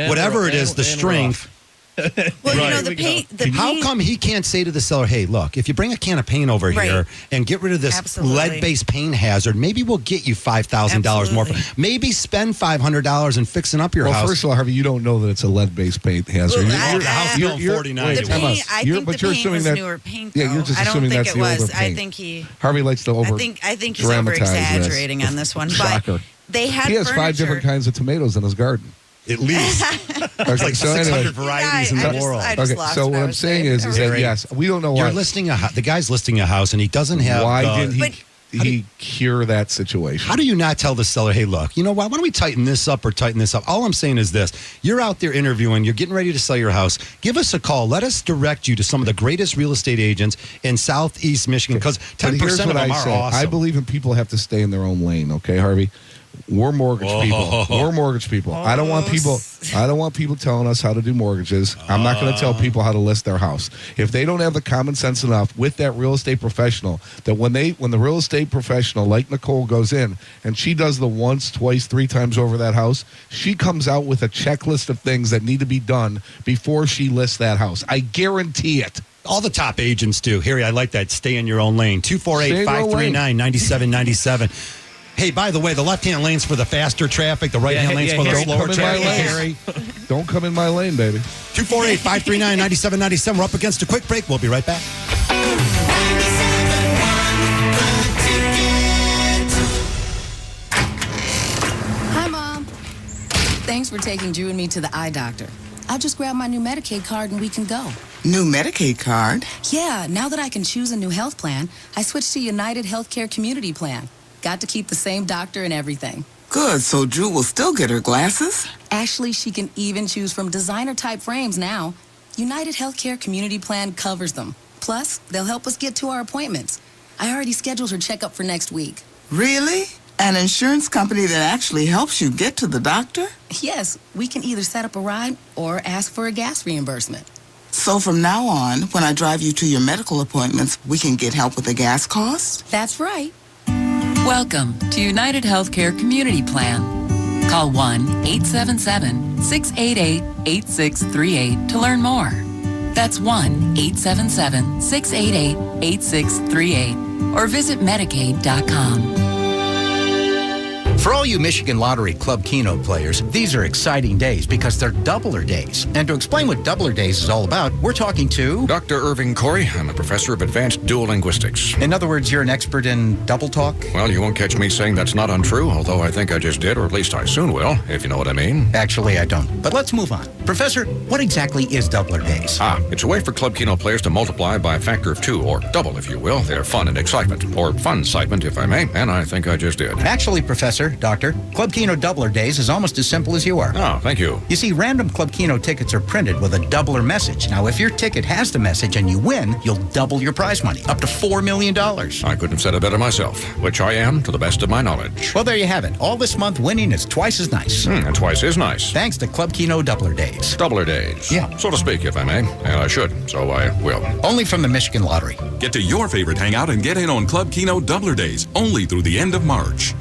whatever it is, the strength? Well, you know, the paint. How come he can't say to the seller, hey, look, if you bring a can of paint over Right. here and get rid of this Absolutely. lead-based paint hazard, maybe we'll get you $5,000 more. Maybe spend $500 in fixing up your Well, house. first of all, Harvey, you don't know that it's a lead-based paint hazard. Well, the house built in 49. The it was. paint, I think the paint was newer paint. Yeah, you're though. just I don't assuming think that's it the was. older I paint. think he. Harvey likes to over. I think he's over dramatize this. exaggerating on this one. Shocker. But they had He has furniture. 5 different kinds of tomatoes in his garden. At least. There's like 600 varieties in the world. I just Okay, lost so what what I I'm was saying saying. is that yes, we don't know why. You're listing the guy's listing a house, and he doesn't have. Why the- didn't he cure that situation? How do you not tell the seller, hey, look, you know what? Why don't we tighten this up or tighten this up? All I'm saying is this. You're out there interviewing. You're getting ready to sell your house. Give us a call. Let us direct you to some of the greatest real estate agents in Southeast Michigan because But 10% here's of what them I are say. awesome. I believe in people have to stay in their own lane. Okay, Harvey. We're mortgage people. We're mortgage people. I don't want people telling us how to do mortgages. I'm not going to tell people how to list their house. If they don't have the common sense enough with that real estate professional, that when the real estate professional like Nicole goes in and she does the once, twice, 3 times over that house, she comes out with a checklist of things that need to be done before she lists that house. I guarantee it. All the top agents do. Harry, I like that. Stay in your own lane. 248-539-9797. Hey, by the way, the left-hand lane's for the faster traffic. The right-hand lane's for the slower traffic. Harry. Don't come in my lane, baby. 248-539-9797. We're up against a quick break. We'll be right back. Hi, Mom. Thanks for taking Drew and me to the eye doctor. I'll just grab my new Medicaid card and we can go. New Medicaid card? Yeah, now that I can choose a new health plan, I switched to United Healthcare Community Plan. Got to keep the same doctor and everything. Good, so Drew will still get her glasses? Actually, she can even choose from designer-type frames now. United Healthcare Community Plan covers them. Plus, they'll help us get to our appointments. I already scheduled her checkup for next week. Really? An insurance company that actually helps you get to the doctor? Yes, we can either set up a ride or ask for a gas reimbursement. So from now on, when I drive you to your medical appointments, we can get help with the gas cost? That's right. Welcome to United Healthcare Community Plan. Call 1-877-688-8638 to learn more. That's 1-877-688-8638 or visit Medicaid.com. For all you Michigan Lottery Club Keno players, these are exciting days because they're doubler days. And to explain what doubler days is all about, we're talking to Dr. Irving Corey. I'm a professor of advanced dual linguistics. In other words, you're an expert in double talk? Well, you won't catch me saying that's not untrue, although I think I just did, or at least I soon will, if you know what I mean. Actually, I don't. But let's move on. Professor, what exactly is doubler days? It's a way for Club Keno players to multiply by a factor of 2, or double, if you will, their fun and excitement, or fun-citement, if I may, and I think I just did. Actually, Professor, Doctor, Club Keno Doubler Days is almost as simple as you are. Oh, thank you. You see, random Club Keno tickets are printed with a doubler message. Now, if your ticket has the message and you win, you'll double your prize money, up to $4 million. I couldn't have said it better myself, which I am, to the best of my knowledge. Well, there you have it. All this month, winning is twice as nice. And twice is nice. Thanks to Club Keno Doubler Days. Doubler Days. Yeah. So to speak, if I may. And I should, so I will. Only from the Michigan Lottery. Get to your favorite hangout and get in on Club Keno Doubler Days, only through the end of March.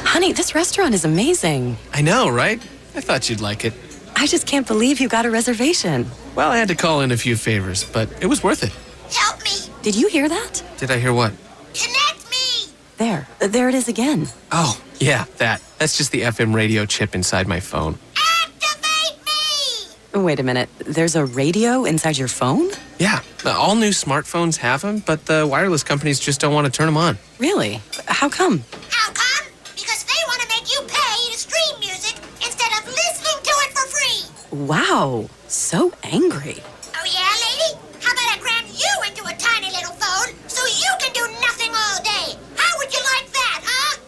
Honey, this restaurant is amazing. I know, right? I thought you'd like it. I just can't believe you got a reservation. Well, I had to call in a few favors, but it was worth it. Help me. Did you hear that? Did I hear what? There it is again. Oh, yeah, that. That's just the FM radio chip inside my phone. Wait a minute. There's a radio inside your phone? Yeah, all new smartphones have them, but the wireless companies just don't want to turn them on. Really? How come? Because they want to make you pay to stream music instead of listening to it for free. Wow. So angry. Oh, yeah, lady? How about I cram you into a tiny little phone so you can do nothing all day? How would you like that, huh?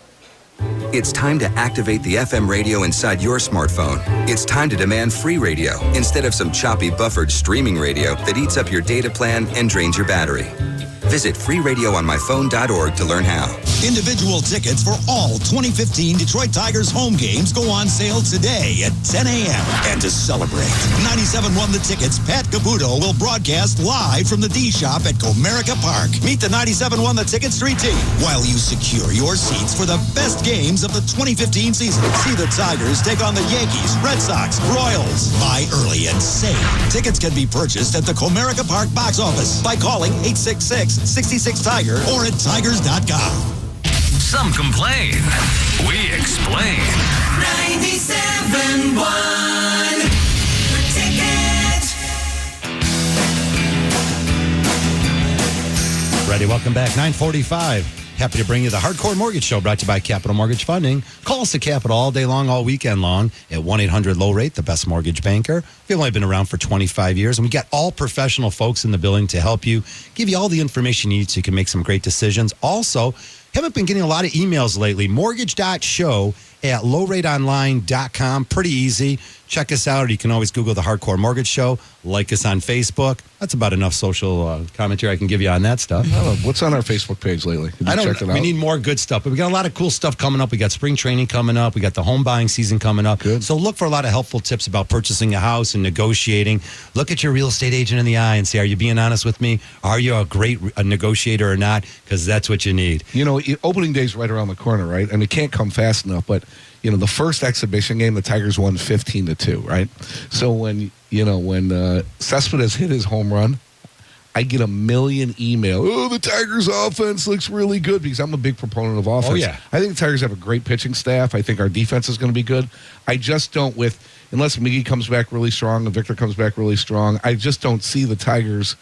It's time to activate the FM radio inside your smartphone. It's time to demand free radio instead of some choppy buffered streaming radio that eats up your data plan and drains your battery. Visit freeradioonmyphone.org to learn how. Individual tickets for all 2015 Detroit Tigers home games go on sale today at 10 a.m. And to celebrate, 97.1 The Tickets' Pat Caputo will broadcast live from the D-Shop at Comerica Park. Meet the 97.1 The Ticket Street team while you secure your seats for the best games of the 2015 season. See the Tigers take on the Yankees, Red Sox, Royals. Buy early and save. Tickets can be purchased at the Comerica Park box office by calling 866-66-TIGER or at tigers.com. Some complain. We explain. 97.1 The Ticket. Ready, welcome back. 9:45. Happy to bring you the Hardcore Mortgage Show, brought to you by Capital Mortgage Funding. Call us at Capital all day long, all weekend long at 1-800-LOW-RATE, the best mortgage banker. We've only been around for 25 years, and we got all professional folks in the building to help you, give you all the information you need so you can make some great decisions. Also, haven't been getting a lot of emails lately. Mortgage.show@lowrateonline.com. Pretty easy. Check us out, or you can always Google the Hardcore Mortgage Show. Like us on Facebook. That's about enough social commentary I can give you on that stuff. What's on our Facebook page lately? Have you checked it out? We need more good stuff, but we got a lot of cool stuff coming up. We got spring training coming up. We got the home buying season coming up. Good. So look for a lot of helpful tips about purchasing a house and negotiating. Look at your real estate agent in the eye and say, are you being honest with me? Are you a great negotiator or not? Because that's what you need. You know, opening day's right around the corner, right? And it can't come fast enough, but you know, the first exhibition game, the Tigers won 15-2, right? So when Cespedes hit his home run, I get a million emails. Oh, the Tigers offense looks really good, because I'm a big proponent of offense. Oh, yeah. I think the Tigers have a great pitching staff. I think our defense is going to be good. I just don't unless Miggy comes back really strong and Victor comes back really strong, I just don't see the Tigers,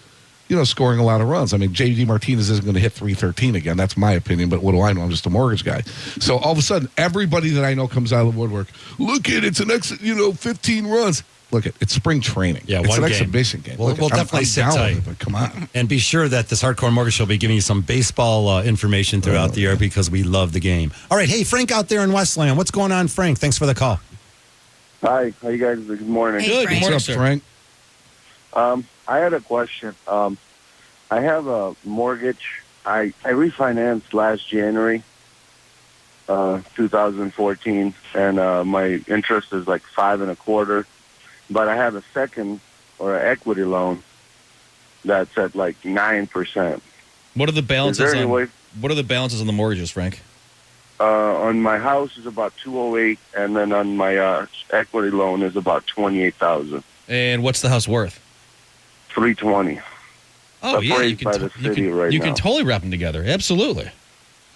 scoring a lot of runs. I mean, J.D. Martinez isn't going to hit 313 again. That's my opinion, but what do I know? I'm just a mortgage guy. So all of a sudden, everybody that I know comes out of the woodwork. Look at it's an 15 runs. Look, it's spring training. Yeah, it's one an game. Exhibition game. We'll definitely sit tight. But come on. And be sure that this Hardcore Mortgage Show will be giving you some baseball information throughout the year, because we love the game. All right, hey, Frank out there in Westland. What's going on, Frank? Thanks for the call. Hi, how you guys? Good morning. Hey, Frank. What's up, Frank? I had a question. I have a mortgage. I refinanced last January, 2014, and my interest is like 5.25%. But I have a second or an equity loan that's at like 9%. What are the balances? What are the balances on the mortgages, Frank? On my house is about 208, and then on my equity loan is about 28,000. And what's the house worth? 320. Oh, yeah, you by the city right you now. can totally wrap them together. Absolutely,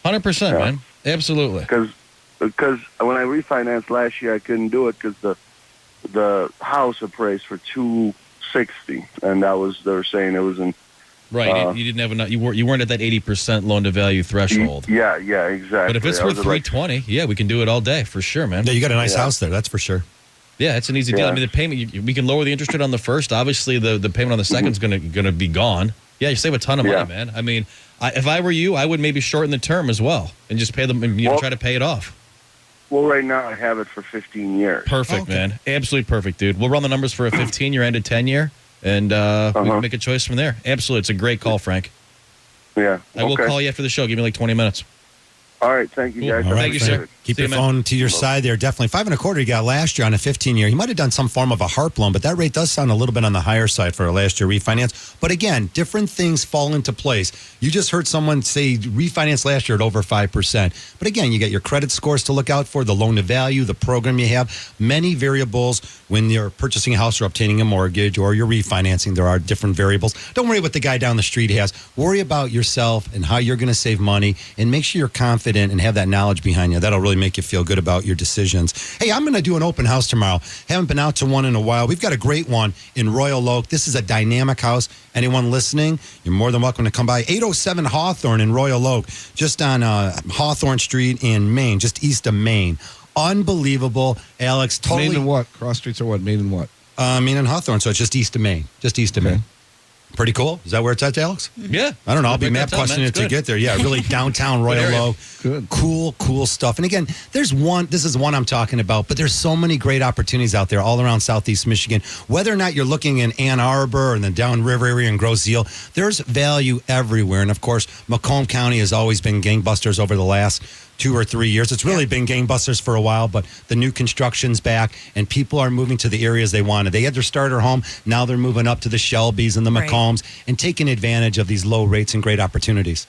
100%, man. Absolutely. Because when I refinanced last year, I couldn't do it because the house appraised for $260, and they were saying it was in. Right, you didn't have enough. You weren't at that 80% loan to value threshold. Yeah, exactly. But if it's worth 320, yeah, we can do it all day for sure, man. Yeah, you got a nice house there, that's for sure. Yeah, it's an easy deal. Yeah. I mean, the payment, we can lower the interest rate on the first. Obviously, the payment on the second is gonna be gone. Yeah, you save a ton of money, man. I mean, if I were you, I would maybe shorten the term as well and just pay them and try to pay it off. Well, right now I have it for 15 years. Perfect, man. Absolutely perfect, dude. We'll run the numbers for a 15-year and a 10-year, and we can make a choice from there. Absolutely. It's a great call, Frank. Yeah. I will call you after the show. Give me like 20 minutes. All right, thank you guys. All right, Thank you, Frank. sir. Keep See your you, man. phone to your side there. Definitely 5.25 you got last year on a 15-year. He might have done some form of a HARP loan, but that rate does sound a little bit on the higher side for a last year refinance. But again, different things fall into place. You just heard someone say refinance last year at over 5%. But again, you got your credit scores to look out for, the loan to value, the program you have, many variables when you're purchasing a house or obtaining a mortgage or you're refinancing. There are different variables. Don't worry what the guy down the street has. Worry about yourself and how you're going to save money, and make sure you're confident and have that knowledge behind you. That'll really make you feel good about your decisions. Hey, I'm going to do an open house tomorrow. Haven't been out to one in a while. We've got a great one in Royal Oak. This is a dynamic house. Anyone listening, you're more than welcome to come by. 807 Hawthorne in Royal Oak, just on Hawthorne Street in Maine, just east of Maine. Unbelievable, Alex. Totally. Maine and what? Cross streets are what? Maine and what? Maine and Hawthorne, so it's just east of Maine. Just east of Maine. Pretty cool. Is that where it's at, Alex? Yeah. I don't know. I'll be Right map downtown, questioning man. it It's to good. get there. Yeah, really downtown Royal area. Oak. Good. Cool stuff. And again, there's one, this is one I'm talking about, but there's so many great opportunities out there all around Southeast Michigan. Whether or not you're looking in Ann Arbor and the downriver area in Grosse Ile, there's value everywhere. And of course, Macomb County has always been gangbusters over the last 2 or 3 years. It's really been gangbusters for a while, but the new construction's back and people are moving to the areas they wanted. They had their starter home. Now they're moving up to the Shelbys and the Right. Macombs and taking advantage of these low rates and great opportunities.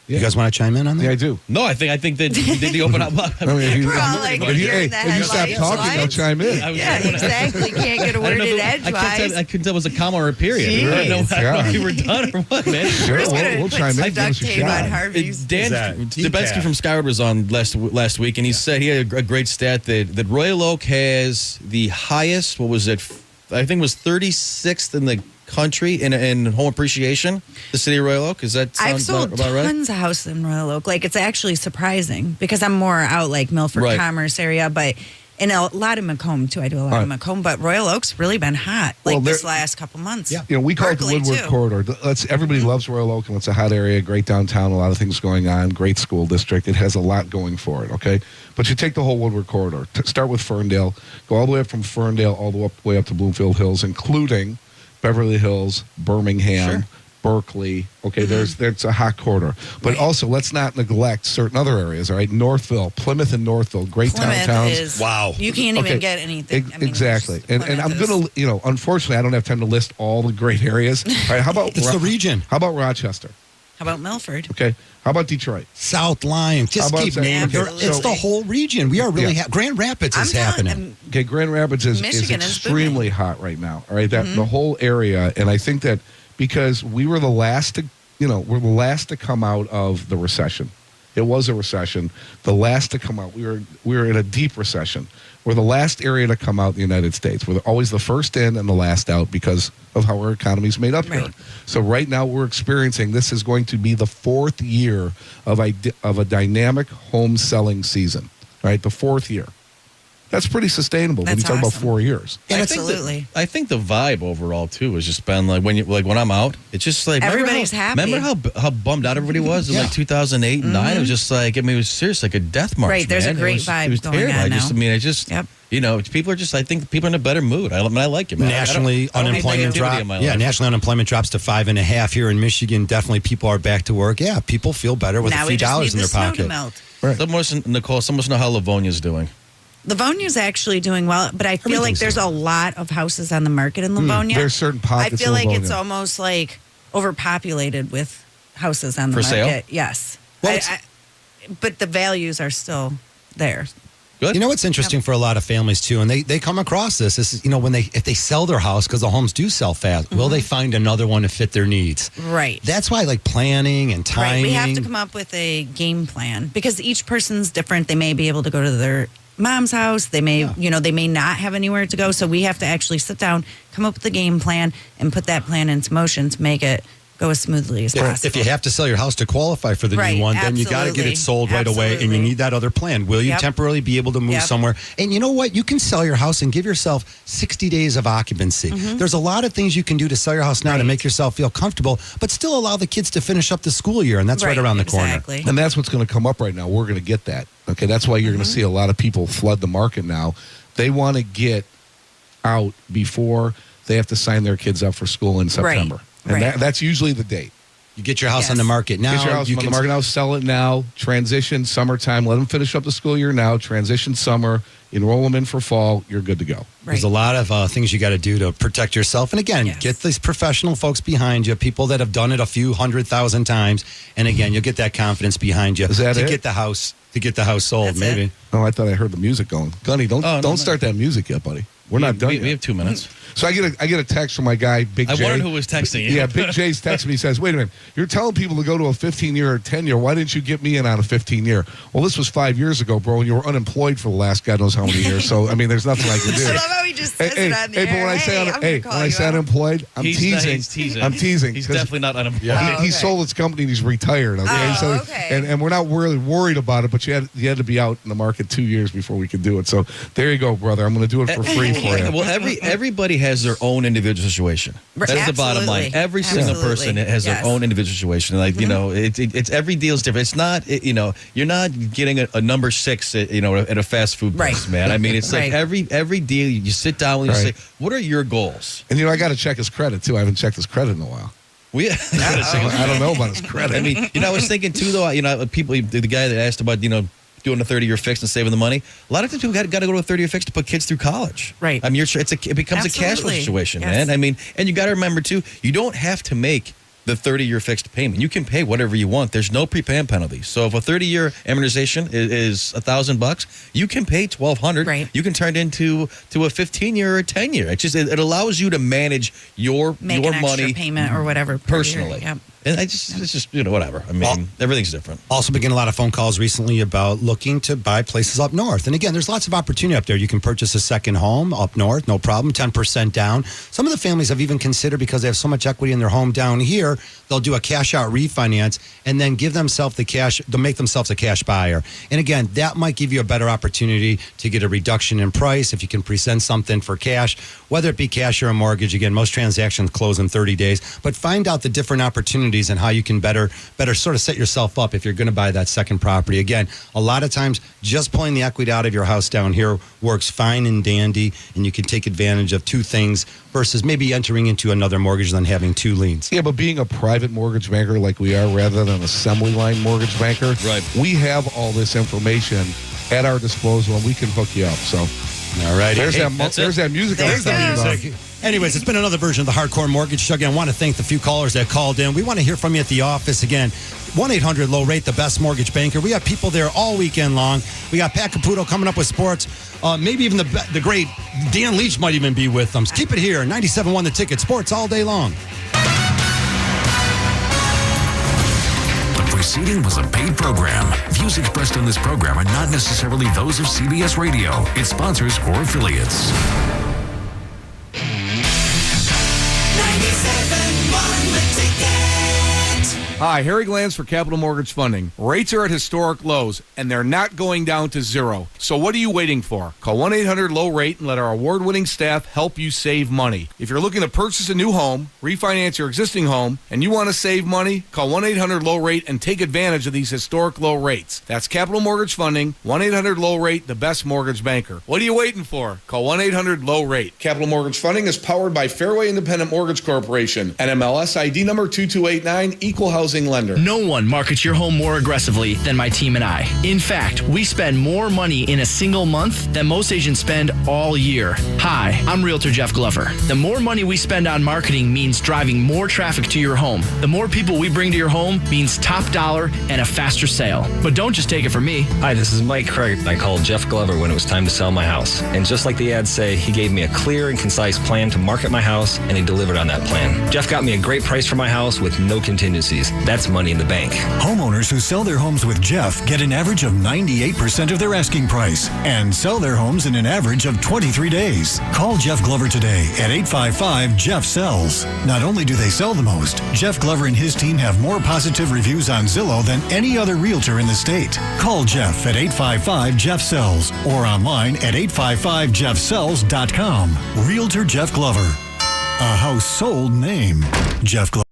You guys want to chime in on that? Yeah, I do. No, I think that the open up. I mean, if you, We're all like if you, deer hey, in the if you stop headlights, talking, I'll right? chime in. Yeah, exactly. Can't get a word in edgewise. I couldn't tell it was a comma or a period. Jeez. I don't know if you were done or what, man. Sure, Just gonna we'll put chime some in. Give us duct a tape on shot. Harvey's. Dan Exactly. Dubetsky from Skyward was on last week, and he said he had a great stat that Royal Oak has the highest. What was it? I think it was 36th in the country in home appreciation. The city of Royal Oak. Is that I've sound sold about right? tons of houses in Royal Oak. Like, it's actually surprising because I'm more out like Milford Right. Commerce area, but in a lot of Macomb too. I do a lot of Macomb, but Royal Oak's really been hot Well, this there- last couple months. Yeah. You know, we call it the Berkeley, Woodward too. Corridor. Everybody loves Royal Oak, and it's a hot area, great downtown, a lot of things going on, great school district. It has a lot going for it, okay? But you take the whole Woodward Corridor. Start with Ferndale, go all the way up from Ferndale all the way up to Bloomfield Hills, including Beverly Hills, Birmingham, Berkeley. Okay, there's a hot corridor. But also, let's not neglect certain other areas, all right? Northville, Plymouth and Northville, great Plymouth downtowns. is Wow. You can't even Okay. get anything. I mean, Exactly. there's- And I'm Plymouth going is- to, unfortunately, I don't have time to list all the great areas. All right, how about It's the region. How about Rochester? How about Milford? Okay. How about Detroit? South Line. Just How about keep that? naming. Okay, It's so- the whole region. We are really Yeah. Grand Rapids is I'm telling- happening. Okay, Grand Rapids is Michigan is extremely hot right now. All right, that the whole area, and I think that because we were the last to, we're the last to come out of the recession. It was a recession. The last to come out. We were in a deep recession. We're the last area to come out in the United States. We're always the first in and the last out because of how our economy's made up here. Right. So right now we're experiencing, this is going to be the 4th year of a dynamic home selling season. Right, the 4th year. That's pretty sustainable when you That's talk about awesome. 4 years. Absolutely. I think the vibe overall too has just been like when I'm out, it's just like Everybody's happy. Remember how bummed out everybody was in like 2008 and 9? It was just like it was serious, like a death march. Right, there's a man. great It vibe was going terrible. on now. People are just. I think people are in a better mood. I like it, man. Nationally, I don't need unemployment negativity dropped. in my Yeah, life. nationally, unemployment drops to 5.5 here in Michigan. Definitely, people are back to work. Yeah, people feel better with Now a we few just dollars need in the their snow to pocket. melt. Nicole, someone wants to know how Livonia's doing. Livonia's actually doing well, but I feel like there's a lot of houses on the market in Livonia. There's certain pockets I feel of like it's Livonia. almost like overpopulated with houses on the For sale? market. Yes. Well, But the values are still there. Good. You know what's interesting for a lot of families too, and they come across this. This is if they sell their house because the homes do sell fast, will they find another one to fit their needs? Right. That's why like planning and timing. Right. We have to come up with a game plan because each person's different. They may be able to go to their mom's house. They may, they may not have anywhere to go. So we have to actually sit down, come up with a game plan, and put that plan into motion to make it go as smoothly as possible. If you have to sell your house to qualify for the Right, new one, then you got to get absolutely. it sold right away, and you Absolutely. need that other plan. Will you Yep. temporarily be able to move Yep. somewhere? And you know what? You can sell your house and give yourself 60 days of occupancy. There's a lot of things you can do to sell your house now to make yourself feel comfortable, but still allow the kids to finish up the school year, and that's right around the corner. And that's what's going to come up right now. We're going to get that. Okay, that's why you're going to see a lot of people flood the market now. They want to get out before they have to sign their kids up for school in September. And Right. that's usually the date. You get your house on the market now. Get your house you on the market now. Sell it now. Transition summertime. Let them finish up the school year now. Transition summer. Enroll them in for fall. You're good to go. There's a lot of things you got to do to protect yourself. And again, get these professional folks behind you, people that have done it a few 100,000 times. And again, you'll get that confidence behind you Is that to it? get the house sold. That's maybe. it. Oh, I thought I heard the music going. Gunny, don't start that music yet, buddy. We're not done yet. We have 2 minutes. So I get a text from my guy, Big J. I wondered who was texting you. Yeah, Big J's texting me. He says, wait a minute. You're telling people to go to a 15-year or 10-year. Why didn't you get me in on a 15-year? Well, this was 5 years ago, bro, and you were unemployed for the last God knows how many years. So, I mean, there's nothing I can do. I love how he just says it on the but air. when I say, when I say unemployed, I'm teasing. He's teasing. I'm teasing. He's 'cause, definitely not unemployed. I mean, he sold his company and he's retired. Okay, Oh, okay. And we're not really worried about it, but you had to be out in the market 2 years before we could do it. So there you go, brother. I'm going to do it for free for you. Well, everybody has their own individual situation. Right. That's the bottom line. Absolutely. Every single person has their own individual situation. Like, you know, it's every deal is different. It's not, you're not getting a number 6, at a fast food place, man. I mean, it's like every deal you sit down and you say, what are your goals? And, I got to check his credit, too. I haven't checked his credit in a while. I don't know about his credit. I mean, I was thinking, too, though, people, the guy that asked about, doing a 30-year fix and saving the money. A lot of times people got to go to a 30-year fix to put kids through college. Right. I mean, it becomes a cash flow situation, man. I mean, and you got to remember too, you don't have to make the 30-year fixed payment. You can pay whatever you want. There's no prepayment penalty. So if a 30-year amortization is $1,000, you can pay $1,200. Right. You can turn it into a 15-year or a 10-year. It allows you to manage your Make your an money extra payment or whatever per personally. year. Yep. And it's just whatever. I mean, everything's different. Also been getting a lot of phone calls recently about looking to buy places up north. And again, there's lots of opportunity up there. You can purchase a second home up north, no problem, 10% down. Some of the families have even considered, because they have so much equity in their home down here, they'll do a cash out refinance and then give themselves the cash. They'll make themselves a cash buyer. And again, that might give you a better opportunity to get a reduction in price if you can present something for cash, whether it be cash or a mortgage. Again, most transactions close in 30 days, but find out the different opportunities and how you can better sort of set yourself up if you're going to buy that second property. Again, a lot of times just pulling the equity out of your house down here works fine and dandy, and you can take advantage of two things versus maybe entering into another mortgage than having two liens. Yeah, but being a private mortgage banker like we are rather than an assembly line mortgage banker, we have all this information at our disposal and we can hook you up. So, all right. There's that music I was telling you about. Anyways, it's been another version of the Hardcore Mortgage Show. Again, I want to thank the few callers that called in. We want to hear from you at the office. Again, 1-800-LOW-RATE, the best mortgage banker. We have people there all weekend long. We got Pat Caputo coming up with sports. Maybe even the great Dan Leach might even be with them. So keep it here. 97.1 The Ticket. Sports all day long. The preceding was a paid program. Views expressed on this program are not necessarily those of CBS Radio, its sponsors, or affiliates. Hi, Harry Glanz for Capital Mortgage Funding. Rates are at historic lows, and they're not going down to zero. So what are you waiting for? Call 1-800-LOW-RATE and let our award-winning staff help you save money. If you're looking to purchase a new home, refinance your existing home, and you want to save money, call 1-800-LOW-RATE and take advantage of these historic low rates. That's Capital Mortgage Funding, 1-800-LOW-RATE, the best mortgage banker. What are you waiting for? Call 1-800-LOW-RATE. Capital Mortgage Funding is powered by Fairway Independent Mortgage Corporation, NMLS ID number 2289, Equal Housing Lender. No one markets your home more aggressively than my team and I. In fact, we spend more money in a single month than most agents spend all year. Hi, I'm Realtor Jeff Glover. The more money we spend on marketing means driving more traffic to your home. The more people we bring to your home means top dollar and a faster sale. But don't just take it from me. Hi, this is Mike Craig. I called Jeff Glover when it was time to sell my house. And just like the ads say, he gave me a clear and concise plan to market my house, and he delivered on that plan. Jeff got me a great price for my house with no contingencies. That's money in the bank. Homeowners who sell their homes with Jeff get an average of 98% of their asking price and sell their homes in an average of 23 days. Call Jeff Glover today at 855-JEFF-SELLS. Not only do they sell the most, Jeff Glover and his team have more positive reviews on Zillow than any other realtor in the state. Call Jeff at 855-JEFF-SELLS or online at 855jeffsells.com. Realtor Jeff Glover. A household name. Jeff Glover.